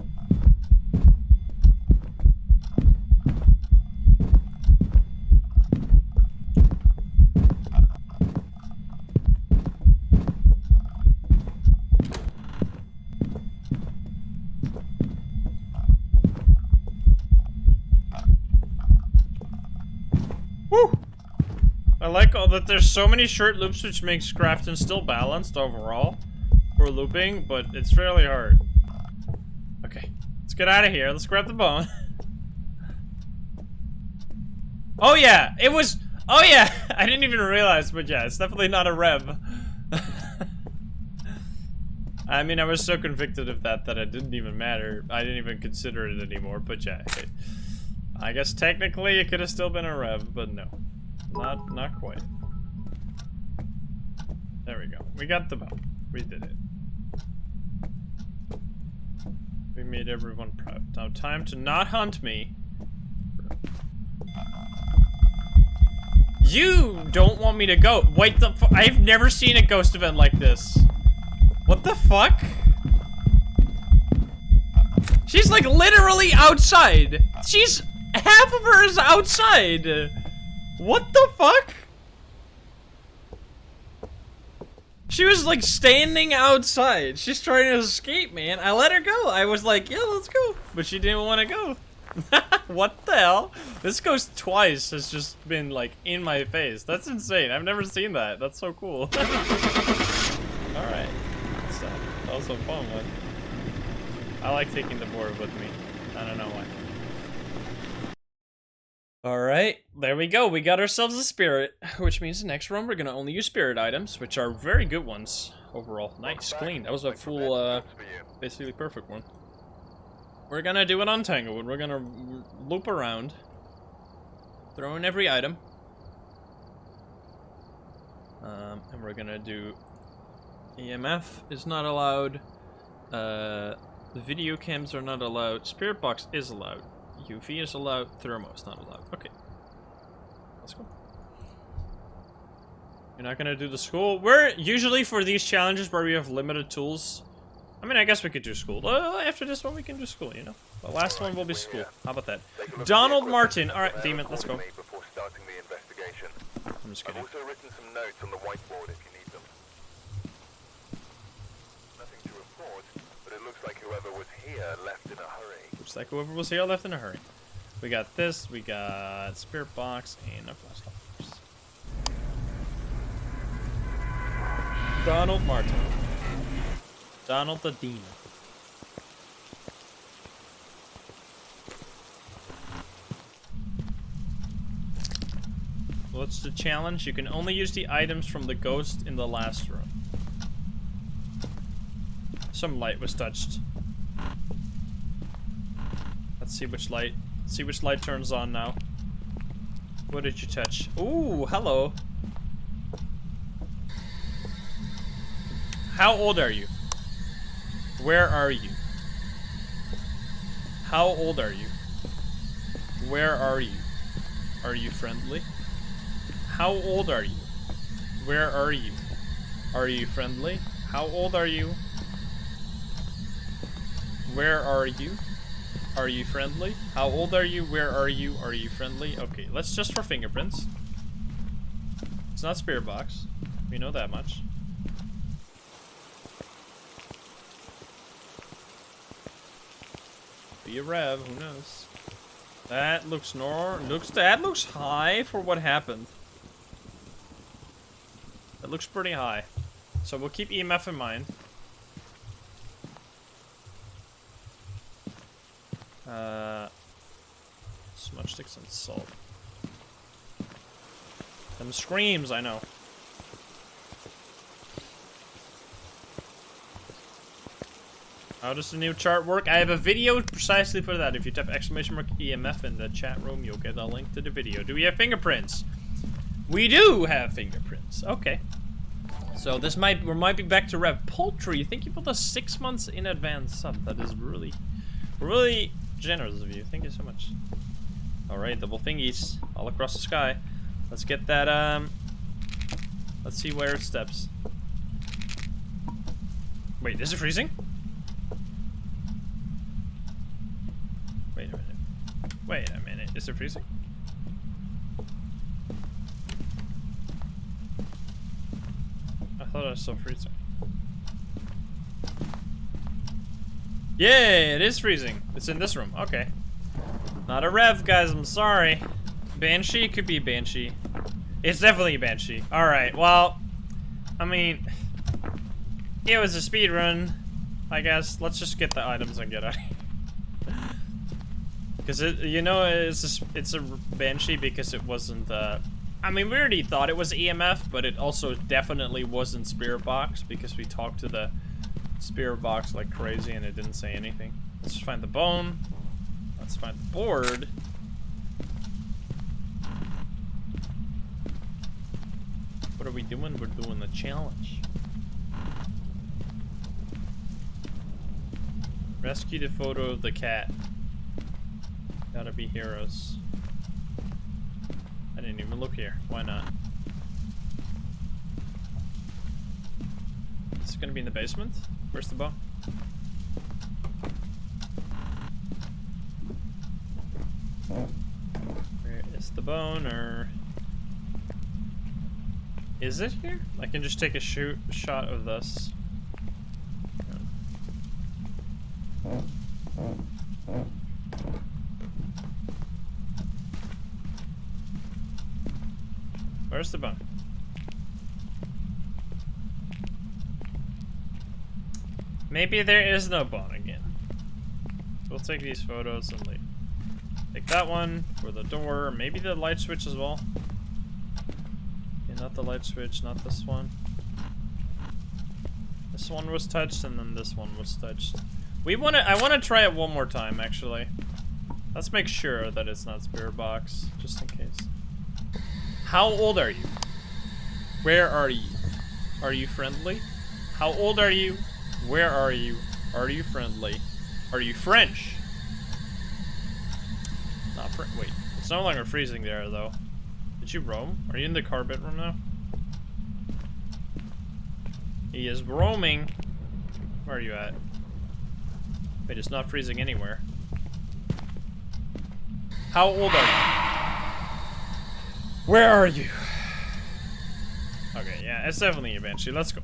Woo! I like all that there's so many short loops, which makes Grafton still balanced overall for looping, but it's fairly hard. Okay, let's get out of here. Let's grab the bone. Oh yeah, it was. Oh yeah, I didn't even realize, but yeah, it's definitely not a rev. I mean, I was so convicted of that it didn't even matter. I didn't even consider it anymore. But yeah, I guess technically it could have still been a rev, but no, not quite. There we go. We got the bone. We did it. We made everyone proud. Now time to not hunt me. You don't want me to go. Wait, I've never seen a ghost event like this. What the fuck? She's like literally outside. She's half of her is outside. What the fuck? She was like standing outside. She's trying to escape, man. I let her go. I was like, yeah, let's go. But she didn't want to go. What the hell? This ghost twice has just been like in my face. That's insane. I've never seen that. That's so cool. Alright. That was so fun, man. I like taking the board with me. I don't know why. Alright, there we go. We got ourselves a spirit, which means the next run we're gonna only use spirit items, which are very good ones overall. Nice, clean. That was a full, basically perfect one. We're gonna do it on Tanglewood. We're gonna loop around, throw in every item, and we're gonna do EMF is not allowed, the video cams are not allowed, spirit box is allowed, UV is allowed, thermo is not allowed. Okay, let's go. You're not gonna do the school? We're usually for these challenges where we have limited tools. I mean, I guess we could do school. After this one, we can do school, you know? The last one will be school. How about that? Donald Martin. Alright, Demon, let's go. Before starting the investigation. I'm just kidding. I've also written some notes on the whiteboard if you need them. Nothing to report, but it looks like whoever was here left in a hurry. Looks like whoever was here left in a hurry. We got this, we got spirit box, and a flashlight. Donald Martin. Donald the Demon. What's the challenge? You can only use the items from the ghost in the last room. Some light was touched. Let's see which light. See which light turns on now. What did you touch? Ooh, hello. How old are you? Where are you? How old are you? Where are you? Are you friendly? How old are you? Where are you? Are you friendly? How old are you? Where are you? Are you friendly? How old are you? Where are you? Are you friendly? Okay, let's just for fingerprints. It's not spirit box. We know that much. Be a rev, who knows? That looks that looks high for what happened. That looks pretty high. So we'll keep EMF in mind. Smudge sticks and salt. Them screams, I know. How does the new chart work? I have a video precisely for that. If you type !EMF in the chat room, you'll get a link to the video. Do we have fingerprints? We do have fingerprints. Okay. So this we might be back to Rev. Poultry, thank you for the 6 months in advance sub. That is really generous of you. Thank you so much. Alright, double fingies all across the sky. Let's get that, let's see where it steps. Wait, is it freezing? Wait a minute. Wait a minute, is it freezing? I thought I saw freezing. Yeah, it is freezing. It's in this room. Okay. Not a rev, guys. I'm sorry. Banshee could be Banshee. It's definitely a Banshee. Alright, well, I mean, it was a speed run, I guess. Let's just get the items and get out of here. Because, you know, it's a Banshee because it wasn't, I mean, we already thought it was EMF, but it also definitely wasn't Spirit Box because we talked to the Spirit Box like crazy and it didn't say anything. Let's just find the bone. Let's find the board. What are we doing? We're doing the challenge. Rescue the photo of the cat. Gotta be heroes. I didn't even look here. Why not? Is it gonna be in the basement? Where's the bone? Where is the bone, or is it here? I can just take a shot of this. Where's the bone? Maybe there is no bone again. We'll take these photos and leave. Take that one for the door. Maybe the light switch as well. Okay, not the light switch, not this one. This one was touched, and then this one was touched. I want to try it one more time, actually. Let's make sure that it's not Spirit Box, just in case. How old are you? Where are you? Are you friendly? How old are you? Where are you? Are you friendly? Are you French? Not wait, it's no longer freezing there, though. Did you roam? Are you in the carpet room now? He is roaming. Where are you at? Wait, it's not freezing anywhere. How old are you? Where are you? Okay, yeah, it's definitely a Banshee. Let's go.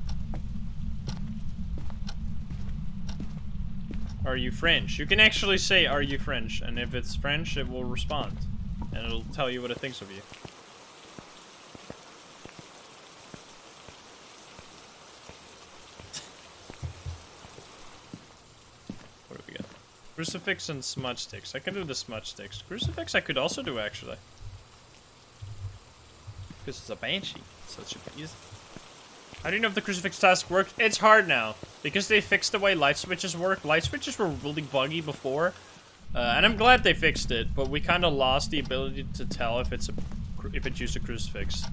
Are you French? You can actually say, are you French? And if it's French, it will respond. And it'll tell you what it thinks of you. What do we got? Crucifix and smudge sticks. I can do the smudge sticks. Crucifix I could also do, actually. Because it's a Banshee, so it should be easy. How do you know if the crucifix task worked? It's hard now, because they fixed the way light switches work. Light switches were really buggy before, and I'm glad they fixed it, but we kind of lost the ability to tell if it's used a crucifix.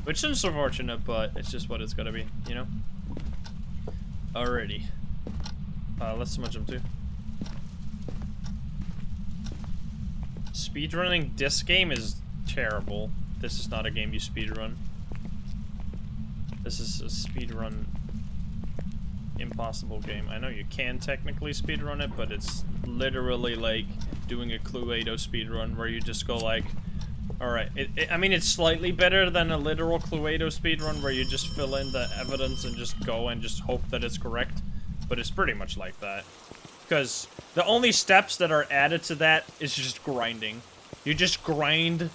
Which is unfortunate, but it's just what it's gonna be, you know? Alrighty. Let's smudge them too. speedrunning this game is terrible. This is not a game you speedrun. This is a speedrun impossible game. I know you can technically speedrun it, but it's literally like doing a Cluedo speedrun where you just go like, alright, I mean, it's slightly better than a literal Cluedo speedrun where you just fill in the evidence and just go and just hope that it's correct, but it's pretty much like that. Because the only steps that are added to that is just grinding. You just grind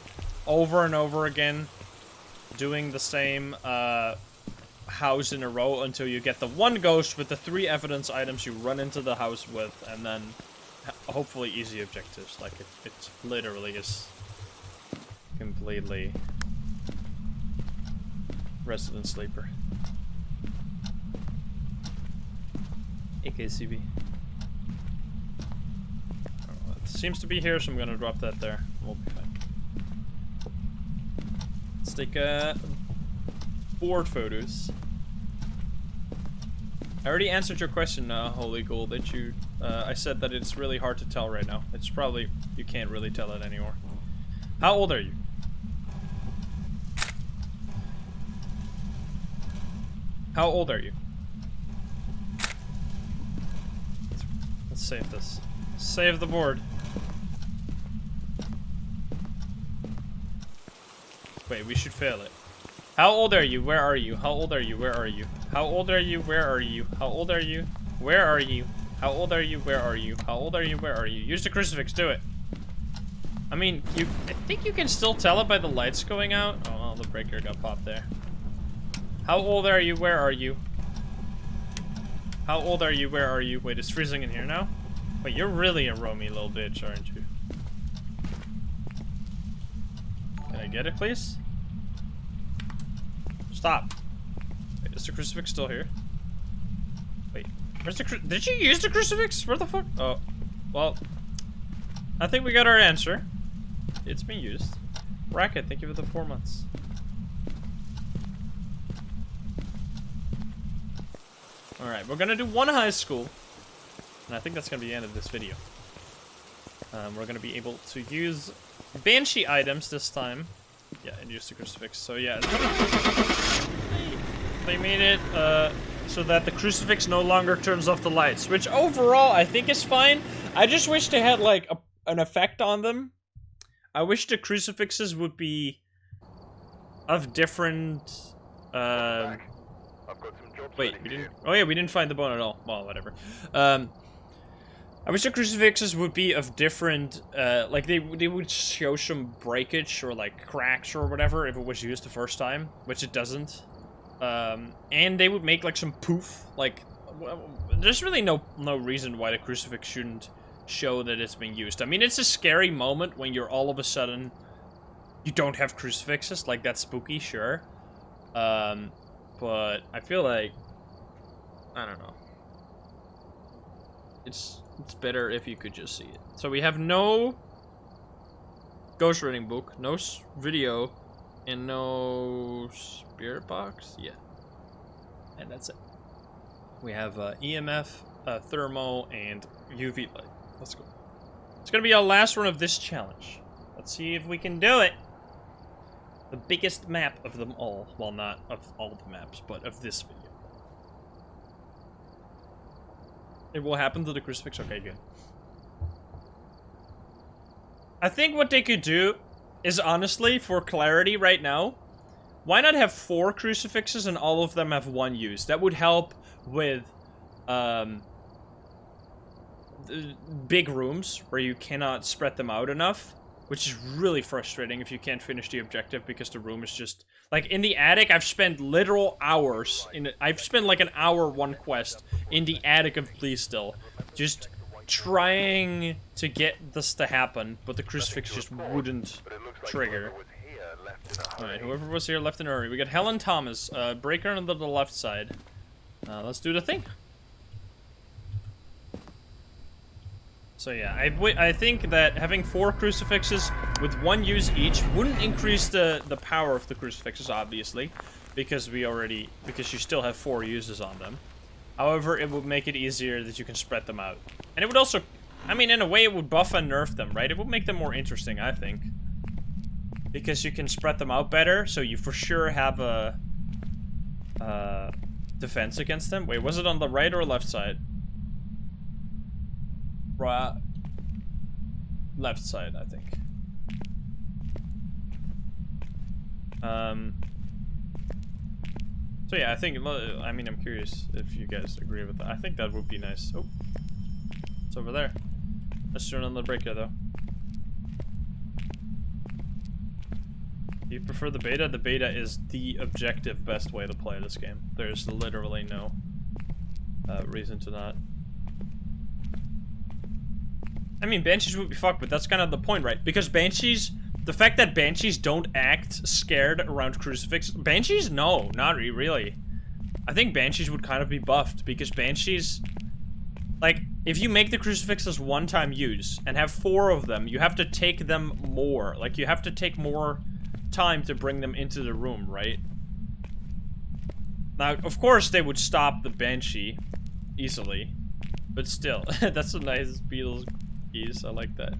over and over again, doing the same house in a row until you get the one ghost with the 3 evidence items you run into the house with, and then hopefully easy objectives. Like, it literally is completely Resident Sleeper. AKCB. It seems to be here, so I'm gonna drop that there. We'll be fine. Let's take board photos. I already answered your question, Holy Ghoul, that you, I said that it's really hard to tell right now. It's probably, you can't really tell it anymore. How old are you? How old are you? Let's save this. Save the board. Wait, we should fail it. How old are you? Where are you? How old are you? Where are you? How old are you? Where are you? How old are you? Where are you? How old are you? Where are you? How old are you? Where are you? Use the crucifix, do it. I mean, I think you can still tell it by the lights going out. Oh, well, the breaker got popped there. How old are you? Where are you? How old are you? Where are you? Wait, it's freezing in here now? Wait, you're really a roamy little bitch, aren't you? Can I get it, please? Stop. Wait, is the crucifix still here? Wait, where's the did you use the crucifix? Where the fuck? Oh, well, I think we got our answer. It's been used. Racket, thank you for the 4 months. Alright, we're gonna do one high school. And I think that's gonna be the end of this video. We're gonna be able to use Banshee items this time. Yeah, and use the crucifix. So yeah, they made it so that the crucifix no longer turns off the lights, which overall I think is fine. I just wish they had like an effect on them. I wish the crucifixes would be of different. Wait, we didn't. Oh yeah, we didn't find the bone at all. Well, whatever. I wish the crucifixes would be of different, like they would show some breakage or like cracks or whatever if it was used the first time, which it doesn't. And they would make like some poof, like, there's really no reason why the crucifix shouldn't show that it's been used. I mean, it's a scary moment when you're all of a sudden, you don't have crucifixes, like that's spooky, sure. But I feel like, I don't know. It's better if you could just see it. So we have no ghost reading book, no video, and no spirit box yet. And that's it. We have EMF, thermo, and UV light. Let's go. It's gonna be our last run of this challenge. Let's see if we can do it. The biggest map of them all. Well, not of all the maps, but of this video. It will happen to the crucifix. Okay, good. I think what they could do is, honestly, for clarity right now, why not have 4 crucifixes and all of them have 1 use? That would help with big rooms where you cannot spread them out enough, which is really frustrating if you can't finish the objective because the room is just... Like, in the attic, I've spent literal hours I've spent like an hour one quest in the attic of Bleasdale, just trying to get this to happen, but the crucifix just wouldn't trigger. Alright, whoever was here left in a hurry. We got Helen Thomas, breaker on the left side. Let's do the thing. So yeah, I think that having 4 crucifixes with 1 use each wouldn't increase the power of the crucifixes, obviously, because you still have 4 uses on them. However, it would make it easier that you can spread them out. And it would also I mean, in a way, it would buff and nerf them, right? It would make them more interesting, I think. Because you can spread them out better, so you for sure have a... defense against them. Wait, was it on the right or left side? Right. Left side, I think. So yeah, I think, I mean, I'm curious if you guys agree with that. I think that would be nice. Oh, it's over there. Let's turn on the breaker, though. Do you prefer the beta? The beta is the objective best way to play this game. There's literally no reason to not. I mean, Banshees would be fucked, but that's kind of the point, right? Because Banshees, the fact that Banshees don't act scared around Crucifix... Banshees? No, not really. I think Banshees would kind of be buffed, because Banshees... Like, if you make the Crucifixes one-time use, and have 4 of them, you have to take them more. Like, you have to take more time to bring them into the room, right? Now, of course, they would stop the Banshee easily. But still, that's a nice Beatles keys. I like that.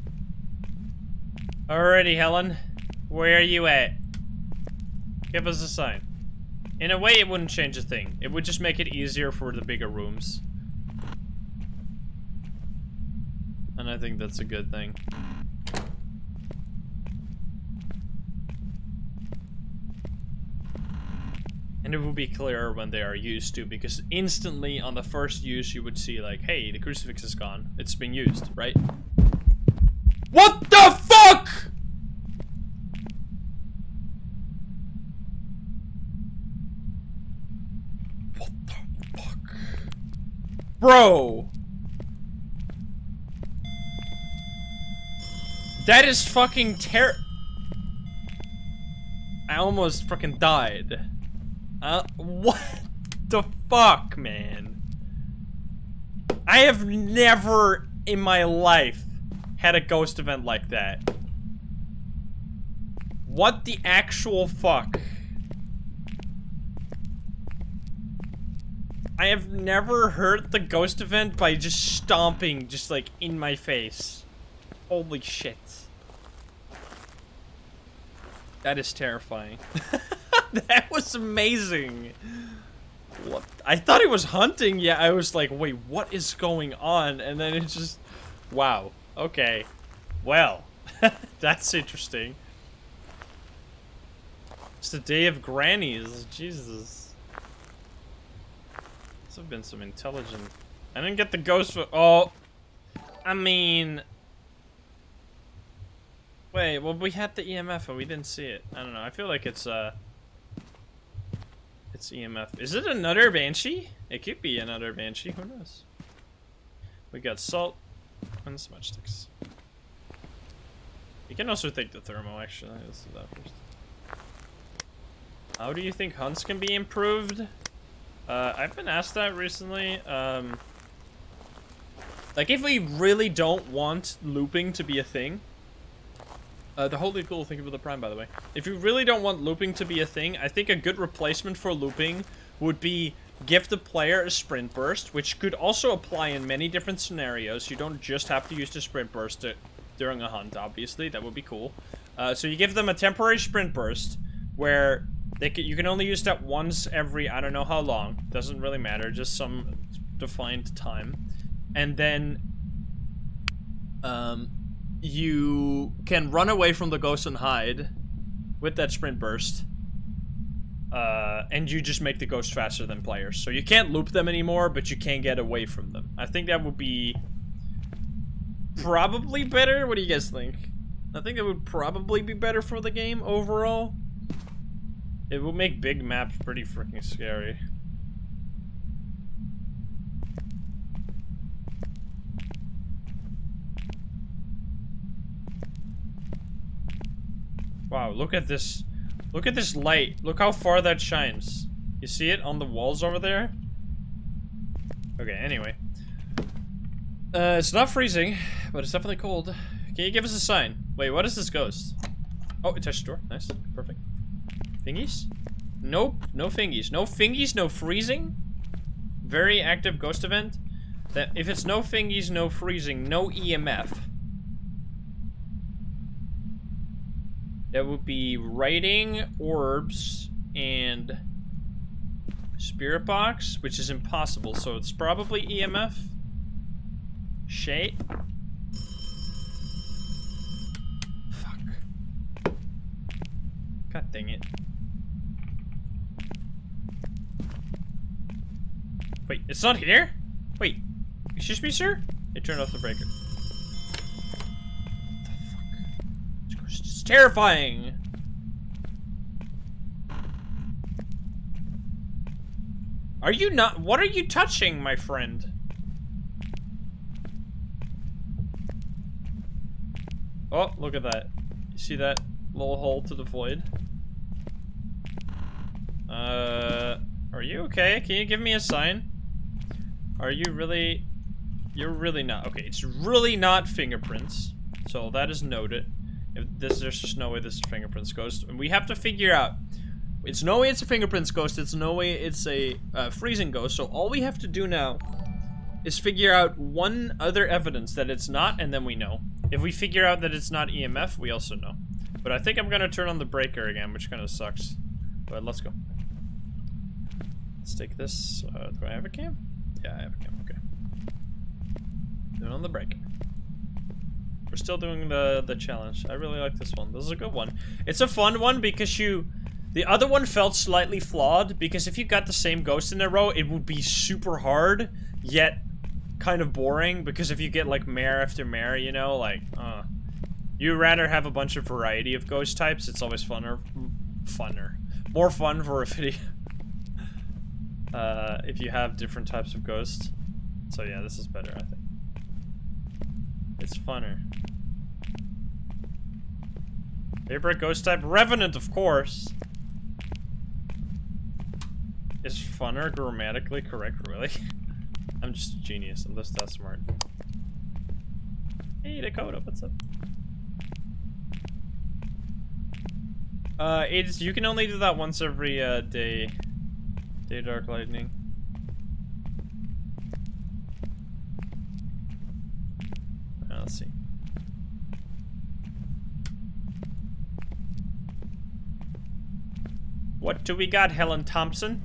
Alrighty, Helen. Where are you at? Give us a sign. In a way, it wouldn't change a thing. It would just make it easier for the bigger rooms. And I think that's a good thing. And it will be clearer when they are used to, because instantly on the first use you would see like, hey, the Crucifix is gone. It's been used, right? What the fuck?! What the fuck? Bro! That is fucking I almost fucking died. What the fuck, man? I have never in my life had a ghost event like that. What the actual fuck? I have never heard the ghost event by just stomping just like in my face. Holy shit. That is terrifying. That was amazing. What? I thought it was hunting. Yeah, I was like, wait, what is going on? And then it just... Wow. Okay. Well. That's interesting. It's the day of grannies. Jesus. This have been some intelligent... I didn't get the ghost... Oh. I mean... Wait, well, we had the EMF and we didn't see it. I don't know. I feel like it's EMF. Is it another Banshee? It could be another Banshee. Who knows? We got salt and smudge sticks. You can also take the thermo, actually. Let's do that first. How do you think hunts can be improved? I've been asked that recently. Like, if we really don't want looping to be a thing... the Holy Cool, thank you for the prime, by the way. If you really don't want looping to be a thing, I think a good replacement for looping would be give the player a sprint burst, which could also apply in many different scenarios. You don't just have to use the sprint burst during a hunt, obviously. That would be cool. So you give them a temporary sprint burst, where you can only use that once every, I don't know how long. Doesn't really matter, just some defined time. And then... you can run away from the ghost and hide with that sprint burst. And you just make the ghost faster than players. So you can't loop them anymore, but you can get away from them. I think that would be probably better. What do you guys think? I think it would probably be better for the game overall. It will make big maps pretty freaking scary. Wow, look at this. Look at this light. Look how far that shines. You see it on the walls over there? Okay, anyway. It's not freezing, but it's definitely cold. Can you give us a sign? Wait, what is this ghost? Oh, it touched the door. Nice. Perfect. Fingies? Nope. No fingies. No fingies, no freezing. Very active ghost event. That if it's no fingies, no freezing, no EMF. That would be writing, orbs, and spirit box, which is impossible, so it's probably EMF. Shade. Fuck. God dang it. Wait, it's not here? Wait, excuse me, sir? They turned off the breaker. What the fuck? It's terrifying! Are you not- what are you touching, my friend? Oh, look at that. You see that little hole to the void? Are you okay? Can you give me a sign? Are you really... You're really not. Okay, it's really not fingerprints. So that is noted. If this, there's just no way this is fingerprints ghost. And we have to figure out... It's no way it's a fingerprints ghost. It's no way it's a freezing ghost. So all we have to do now is figure out one other evidence that it's not, and then we know. If we figure out that it's not EMF, we also know. But I think I'm gonna turn on the breaker again, which kind of sucks. But let's go. Let's take this. Do I have a cam? Yeah, I have a cam. Okay. Turn on the breaker. We're still doing the challenge. I really like this one. This is a good one. It's a fun one because the other one felt slightly flawed because if you got the same ghost in a row, it would be super hard, yet kind of boring because if you get like mare after mare, you know, like, you'd rather have a bunch of variety of ghost types. It's always funner. More fun for a video. If you have different types of ghosts. So yeah, this is better, I think. It's funner. Favorite ghost type? Revenant, of course. Is funner grammatically correct, really? I'm just a genius. I'm just that smart. Hey, Dakota, what's up? It's, you can only do that once every, day dark lightning. Let's see. What do we got, Helen Thompson?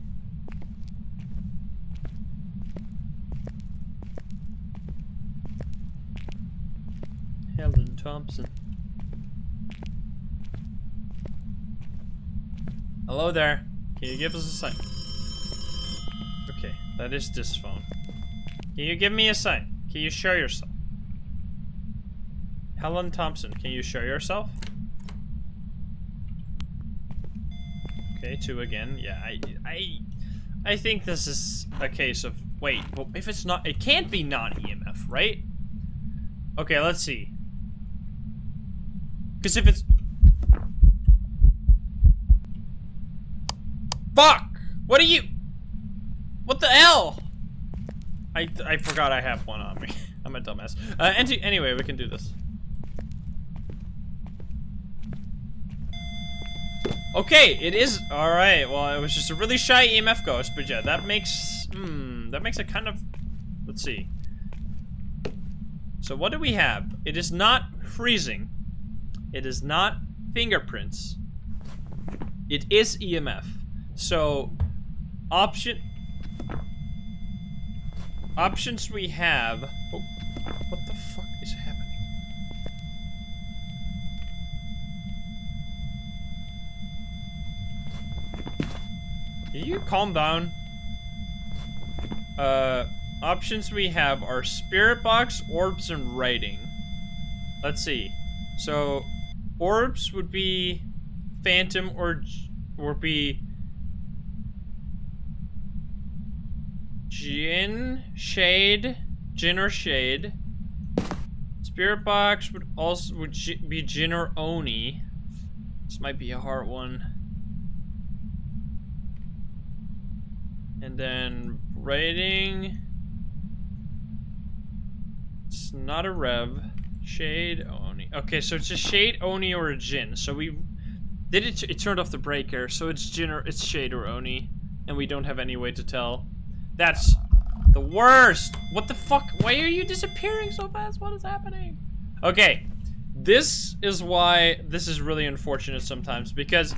Helen Thompson. Hello there. Can you give us a sign? Okay, that is this phone. Can you give me a sign? Can you show yourself? Helen Thompson, can you show yourself? Okay, 2 again. Yeah, I think this is a case of, wait, well, if it's not, it can't be non-EMF, right? Okay, let's see. Because if it's... Fuck! What are you... What the hell? I forgot I have one on me. I'm a dumbass. Anyway, we can do this. Okay, it is... Alright, well, it was just a really shy EMF ghost, but yeah, that makes it kind of... Let's see. So what do we have? It is not freezing. It is not fingerprints. It is EMF. So, options we have... Oh, what the fuck is happening? Can you calm down? Options we have are spirit box, orbs, and writing. Let's see. So, orbs would be phantom or be Jinn, Shade, Jinn or Shade. Spirit box would also be Jinn or Oni. This might be a hard one. And then writing. It's not a Rev. Shade, Oni. Okay, so it's a Shade, Oni, or a Jinn. So we did it. It turned off the breaker, so it's Jinn or it's Shade or Oni, and we don't have any way to tell. That's The worst. What the fuck? Why are you disappearing so fast? What is happening? Okay. This is why this is really unfortunate sometimes, because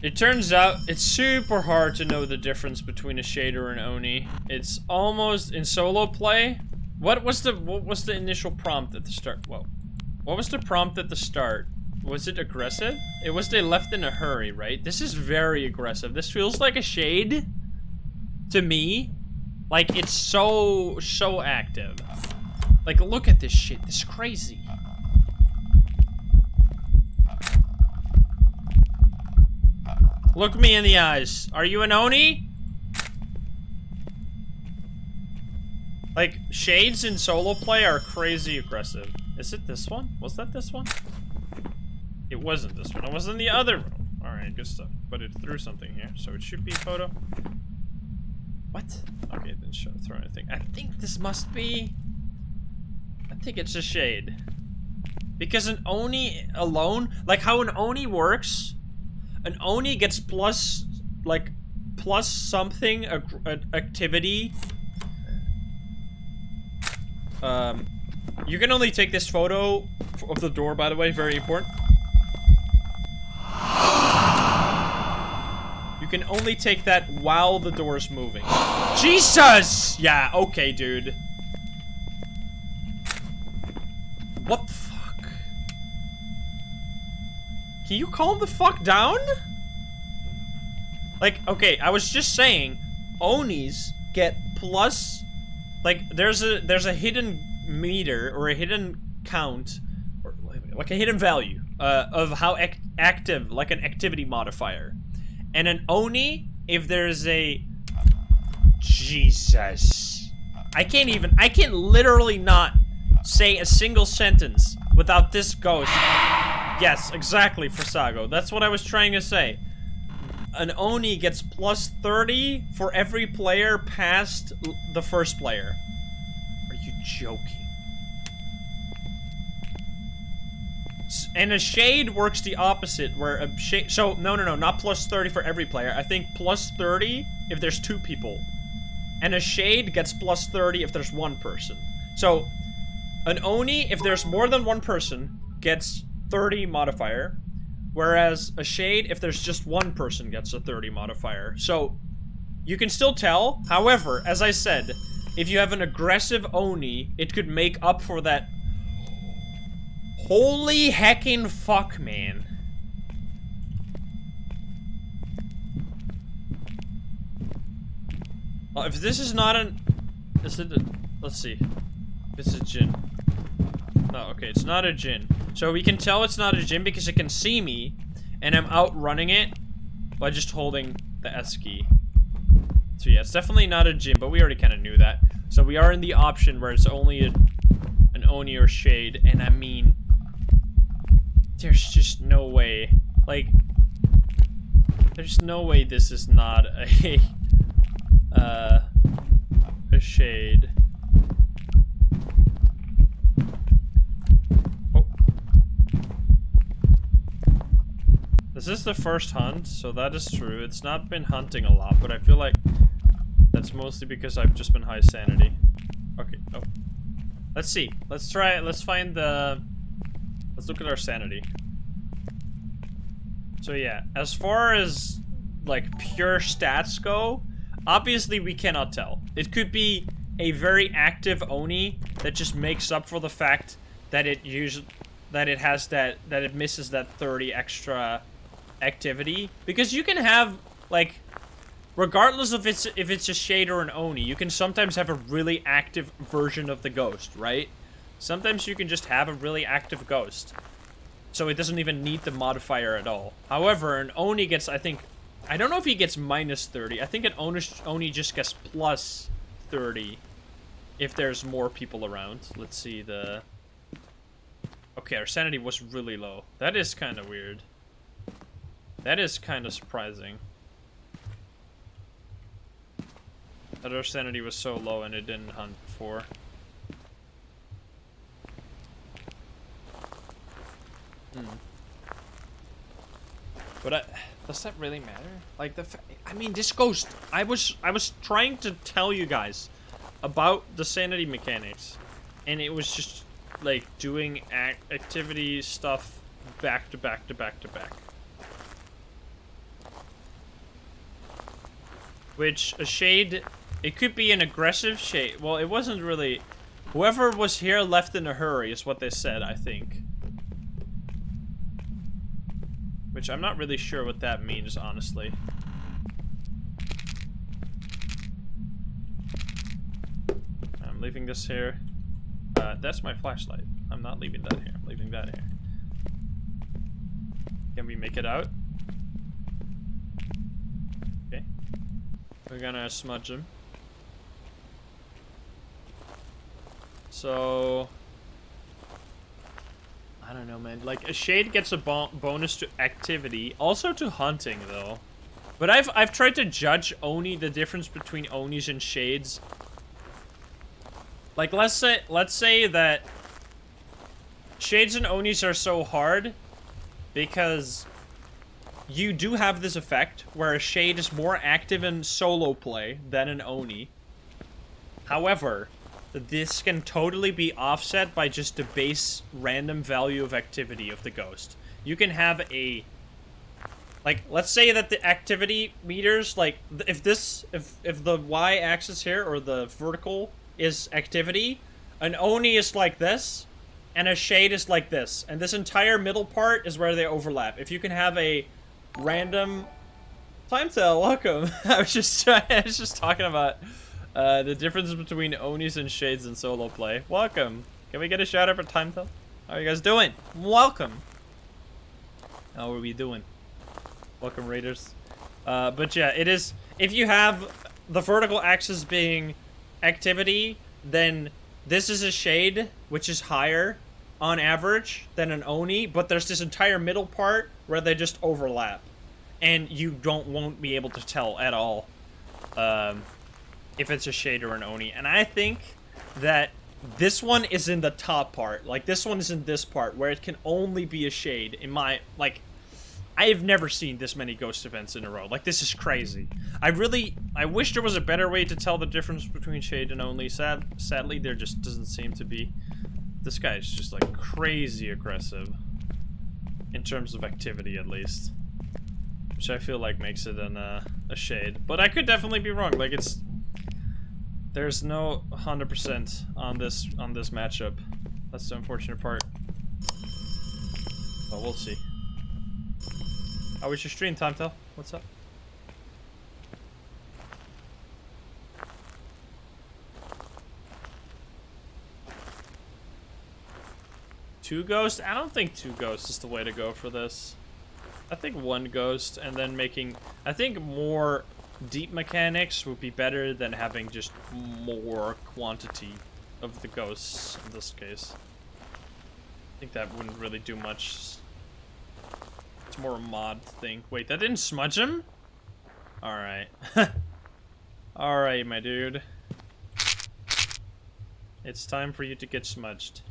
it turns out it's super hard to know the difference between a shader and Oni. It's almost in solo play. What was the initial prompt at the start? Whoa. What was the prompt at the start? Was it aggressive? It was they left in a hurry, right? This is very aggressive. This feels like a shade to me. Like, it's so active. Like, look at this shit. This is crazy. Look me in the eyes. Are you an Oni? Like, shades in solo play are crazy aggressive. Is it this one? Was that this one? It wasn't this one. It was in the other room. Alright, good stuff. But it threw something here, so it should be photo. What? Okay, it didn't throw anything. I think this must be... I think it's a shade. Because an Oni alone... Like, how an Oni works... An Oni gets plus... Like, plus something activity... You can only take this photo of the door, by the way, very important. You can only take that while the door is moving. Jesus! Yeah, okay, dude. What the fuck? Can you calm the fuck down? Like, okay, I was just saying, Onis get plus... Like, there's a hidden meter, or a hidden count, or like a hidden value, of how active, like an activity modifier. And an Oni, if there's a... Jesus. I can't literally not say a single sentence without this ghost. Yes, exactly, Frasago. That's what I was trying to say. An Oni gets plus 30 for every player past the first player. Are you joking? And a shade works the opposite, where a shade... So, no, not plus 30 for every player. I think plus 30 if there's 2 people. And a shade gets plus 30 if there's 1 person. So, an Oni, if there's more than 1 person, gets 30 modifier. Whereas a shade, if there's just 1 person, gets a 30 modifier. So, you can still tell. However, as I said, if you have an aggressive Oni, it could make up for that. Holy heckin' fuck, man. If this is not an... Is it a... Let's see. This is a Jinn. No, okay, it's not a Jinn. So we can tell it's not a Jinn because it can see me, and I'm outrunning it by just holding the S key. So yeah, it's definitely not a Jinn, but we already kind of knew that. So we are in the option where it's only an Oni or Shade, and I mean... There's just no way. Like... There's no way this is not a... a Shade. This is the first hunt, so that is true. It's not been hunting a lot, but I feel like that's mostly because I've just been high sanity. Okay, oh. Let's see. Let's try it. Let's find the... Let's look at our sanity. So yeah, as far as, like, pure stats go, obviously we cannot tell. It could be a very active Oni that just makes up for the fact that it misses that 30 extra activity, because you can have, like, regardless of if it's a Shade or an Oni, you can sometimes have a really active version of the ghost, right? Sometimes you can just have a really active ghost, so it doesn't even need the modifier at all. However, an Oni gets, I don't know if he gets minus 30. I think an Oni just gets plus 30 if there's more people around. Let's see the... Okay, our sanity was really low. That is kind of weird. That is kind of surprising. That our sanity was so low and it didn't hunt before. But Does that really matter? Like I mean, this ghost. I was trying to tell you guys about the sanity mechanics, and it was just like doing activity stuff back to back to back to back. Which a shade, it could be an aggressive shade. Well, it wasn't really. Whoever was here left in a hurry is what they said, I think. Which I'm not really sure what that means, honestly. I'm leaving this here. That's my flashlight. I'm not leaving that here. I'm leaving that here. Can we make it out? Okay. We're gonna smudge him. So... I don't know, man. Like, a shade gets a bonus to activity, also to hunting, though. But I've tried to judge Oni, the difference between Onis and shades. Like, let's say that shades and Onis are so hard because you do have this effect where a shade is more active in solo play than an Oni. However, this can totally be offset by just a base random value of activity of the ghost. You can have a... Like, let's say that the activity meters, like, if the y-axis here, or the vertical, is activity, an Oni is like this, and a shade is like this. And this entire middle part is where they overlap. If you can have a random... Timetail, welcome! I was just talking about... the difference between Onis and shades in solo play. Welcome. Can we get a shout out for Timetail? How are you guys doing? Welcome. How are we doing? Welcome, Raiders. But yeah, it is... If you have the vertical axis being activity, then this is a shade, which is higher on average than an Oni, but there's this entire middle part where they just overlap. And you won't be able to tell at all. If it's a shade or an Oni. And I think that this one is in the top part. Like, this one is in this part, where it can only be a shade. In my, like, I have never seen this many ghost events in a row. Like, this is crazy. I wish there was a better way to tell the difference between shade and Oni. Sadly, there just doesn't seem to be. This guy is just, like, crazy aggressive. In terms of activity, at least. Which I feel like makes it a shade. But I could definitely be wrong. Like, it's... There's no 100% on this matchup. That's the unfortunate part. But we'll see. How was your stream, Timetail? What's up? Two ghosts? I don't think two ghosts is the way to go for this. I think one ghost and then making... I think more... deep mechanics would be better than having just more quantity of the ghosts in this case. I think that wouldn't really do much. It's more a mod thing. Wait, that didn't smudge him? Alright. Alright, my dude. It's time for you to get smudged.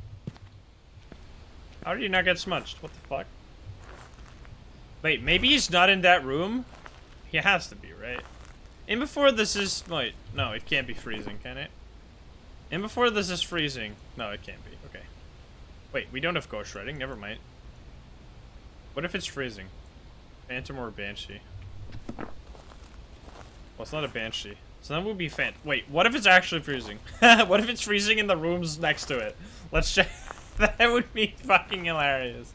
How did you not get smudged? What the fuck? Wait, maybe he's not in that room? He has to be, right? And before this is... Wait, no, it can't be freezing, can it? And before this is freezing... No, it can't be. Okay. Wait, we don't have ghost shredding. Never mind. What if it's freezing? Phantom or Banshee? Well, it's not a Banshee. So that would be Wait, what if it's actually freezing? What if it's freezing in the rooms next to it? Let's check. That would be fucking hilarious.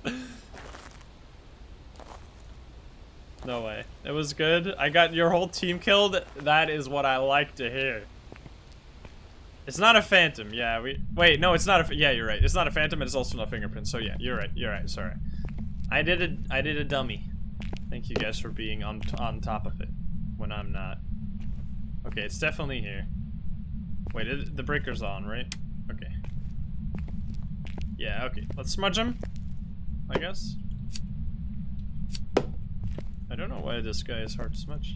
No way. It was good. I got your whole team killed. That is what I like to hear. It's not a phantom. Yeah, wait, no, it's not a... Yeah, you're right. It's not a phantom, and it's also not fingerprints. So yeah, you're right. You're right. Sorry. I did a dummy. Thank you guys for being on top of it when I'm not. Okay, it's definitely here. Wait, the breaker's on, right? Okay. Yeah, okay. Let's smudge him, I guess. I don't know why this guy is hard to smudge.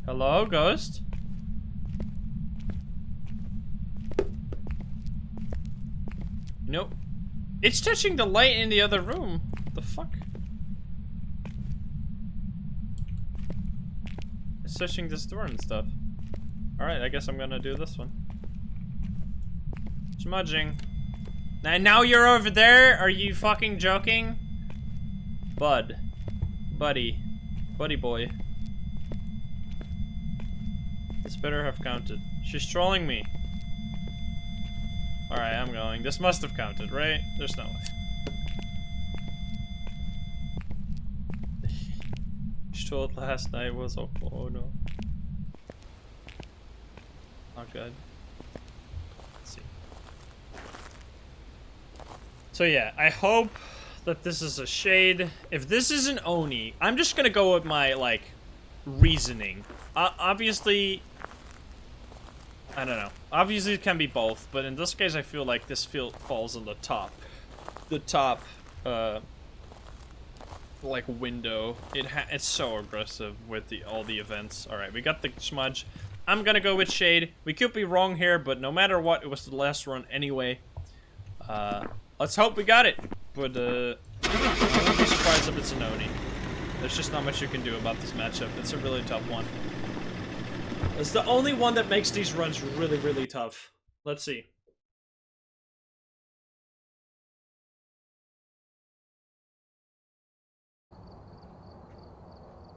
Hello, ghost? Nope. It's touching the light in the other room. What the fuck? It's touching this door and stuff. Alright, I guess I'm gonna do this one. Smudging. And now you're over there? Are you fucking joking? Bud. Buddy. Buddy boy. This better have counted. She's trolling me. Alright, I'm going. This must have counted, right? There's no way. She told last night was oh no. Not good. Let's see. So yeah, I hope that this is a shade. If this is an Oni, I'm just gonna go with my, like, reasoning. Obviously, I don't know. Obviously it can be both, but in this case I feel like this falls on the top. The top, like, window. It's so aggressive with all the events. Alright, we got the smudge. I'm gonna go with shade. We could be wrong here, but no matter what, it was the last run anyway. Let's hope we got it. But, I wouldn't be surprised if it's an Oni. There's just not much you can do about this matchup. It's a really tough one. It's the only one that makes these runs really, really tough. Let's see.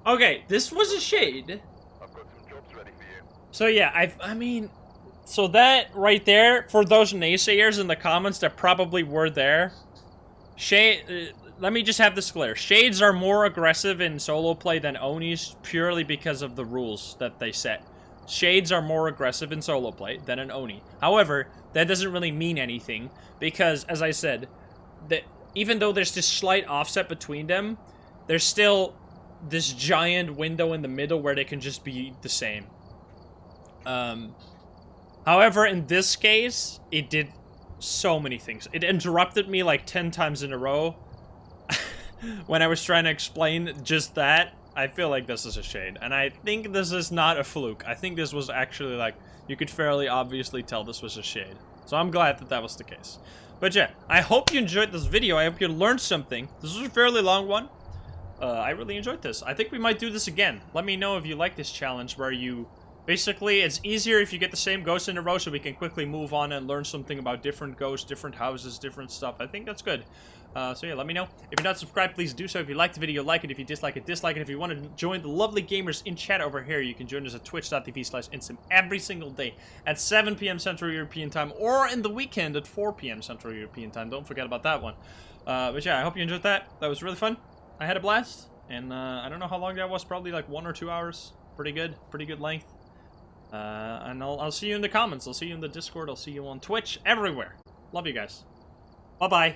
Okay, this was a shade. I've got some jobs ready for you. So yeah, I mean, so that right there, for those naysayers in the comments that probably were there, shade, let me just have this clear. Shades are more aggressive in solo play than Onis purely because of the rules that they set. Shades are more aggressive in solo play than an Oni. However, that doesn't really mean anything because, as I said, that even though there's this slight offset between them, there's still this giant window in the middle where they can just be the same. However, in this case, it did so many things. It interrupted me like 10 times in a row when I was trying to explain just that. I feel like this is a shade, and I think this is not a fluke. I think this was actually, like, you could fairly obviously tell this was a shade. So I'm glad that that was the case. But yeah, I hope you enjoyed this video. I hope you learned something. This was a fairly long one. I really enjoyed this. I think we might do this again. Let me know if you like this challenge where you... Basically, it's easier if you get the same ghost in a row so we can quickly move on and learn something about different ghosts, different houses, different stuff. I think that's good. So yeah, let me know. If you're not subscribed, please do so. If you liked the video, like it. If you dislike it, dislike it. If you want to join the lovely gamers in chat over here, you can join us at twitch.tv/insym every single day at 7 p.m. Central European Time, or in the weekend at 4 p.m. Central European Time. Don't forget about that one. But yeah, I hope you enjoyed that. That was really fun. I had a blast. And I don't know how long that was. Probably like 1 or 2 hours. Pretty good. Pretty good length. And I'll see you in the comments. I'll see you in the Discord. I'll see you on Twitch. Everywhere. Love you guys. Bye-bye.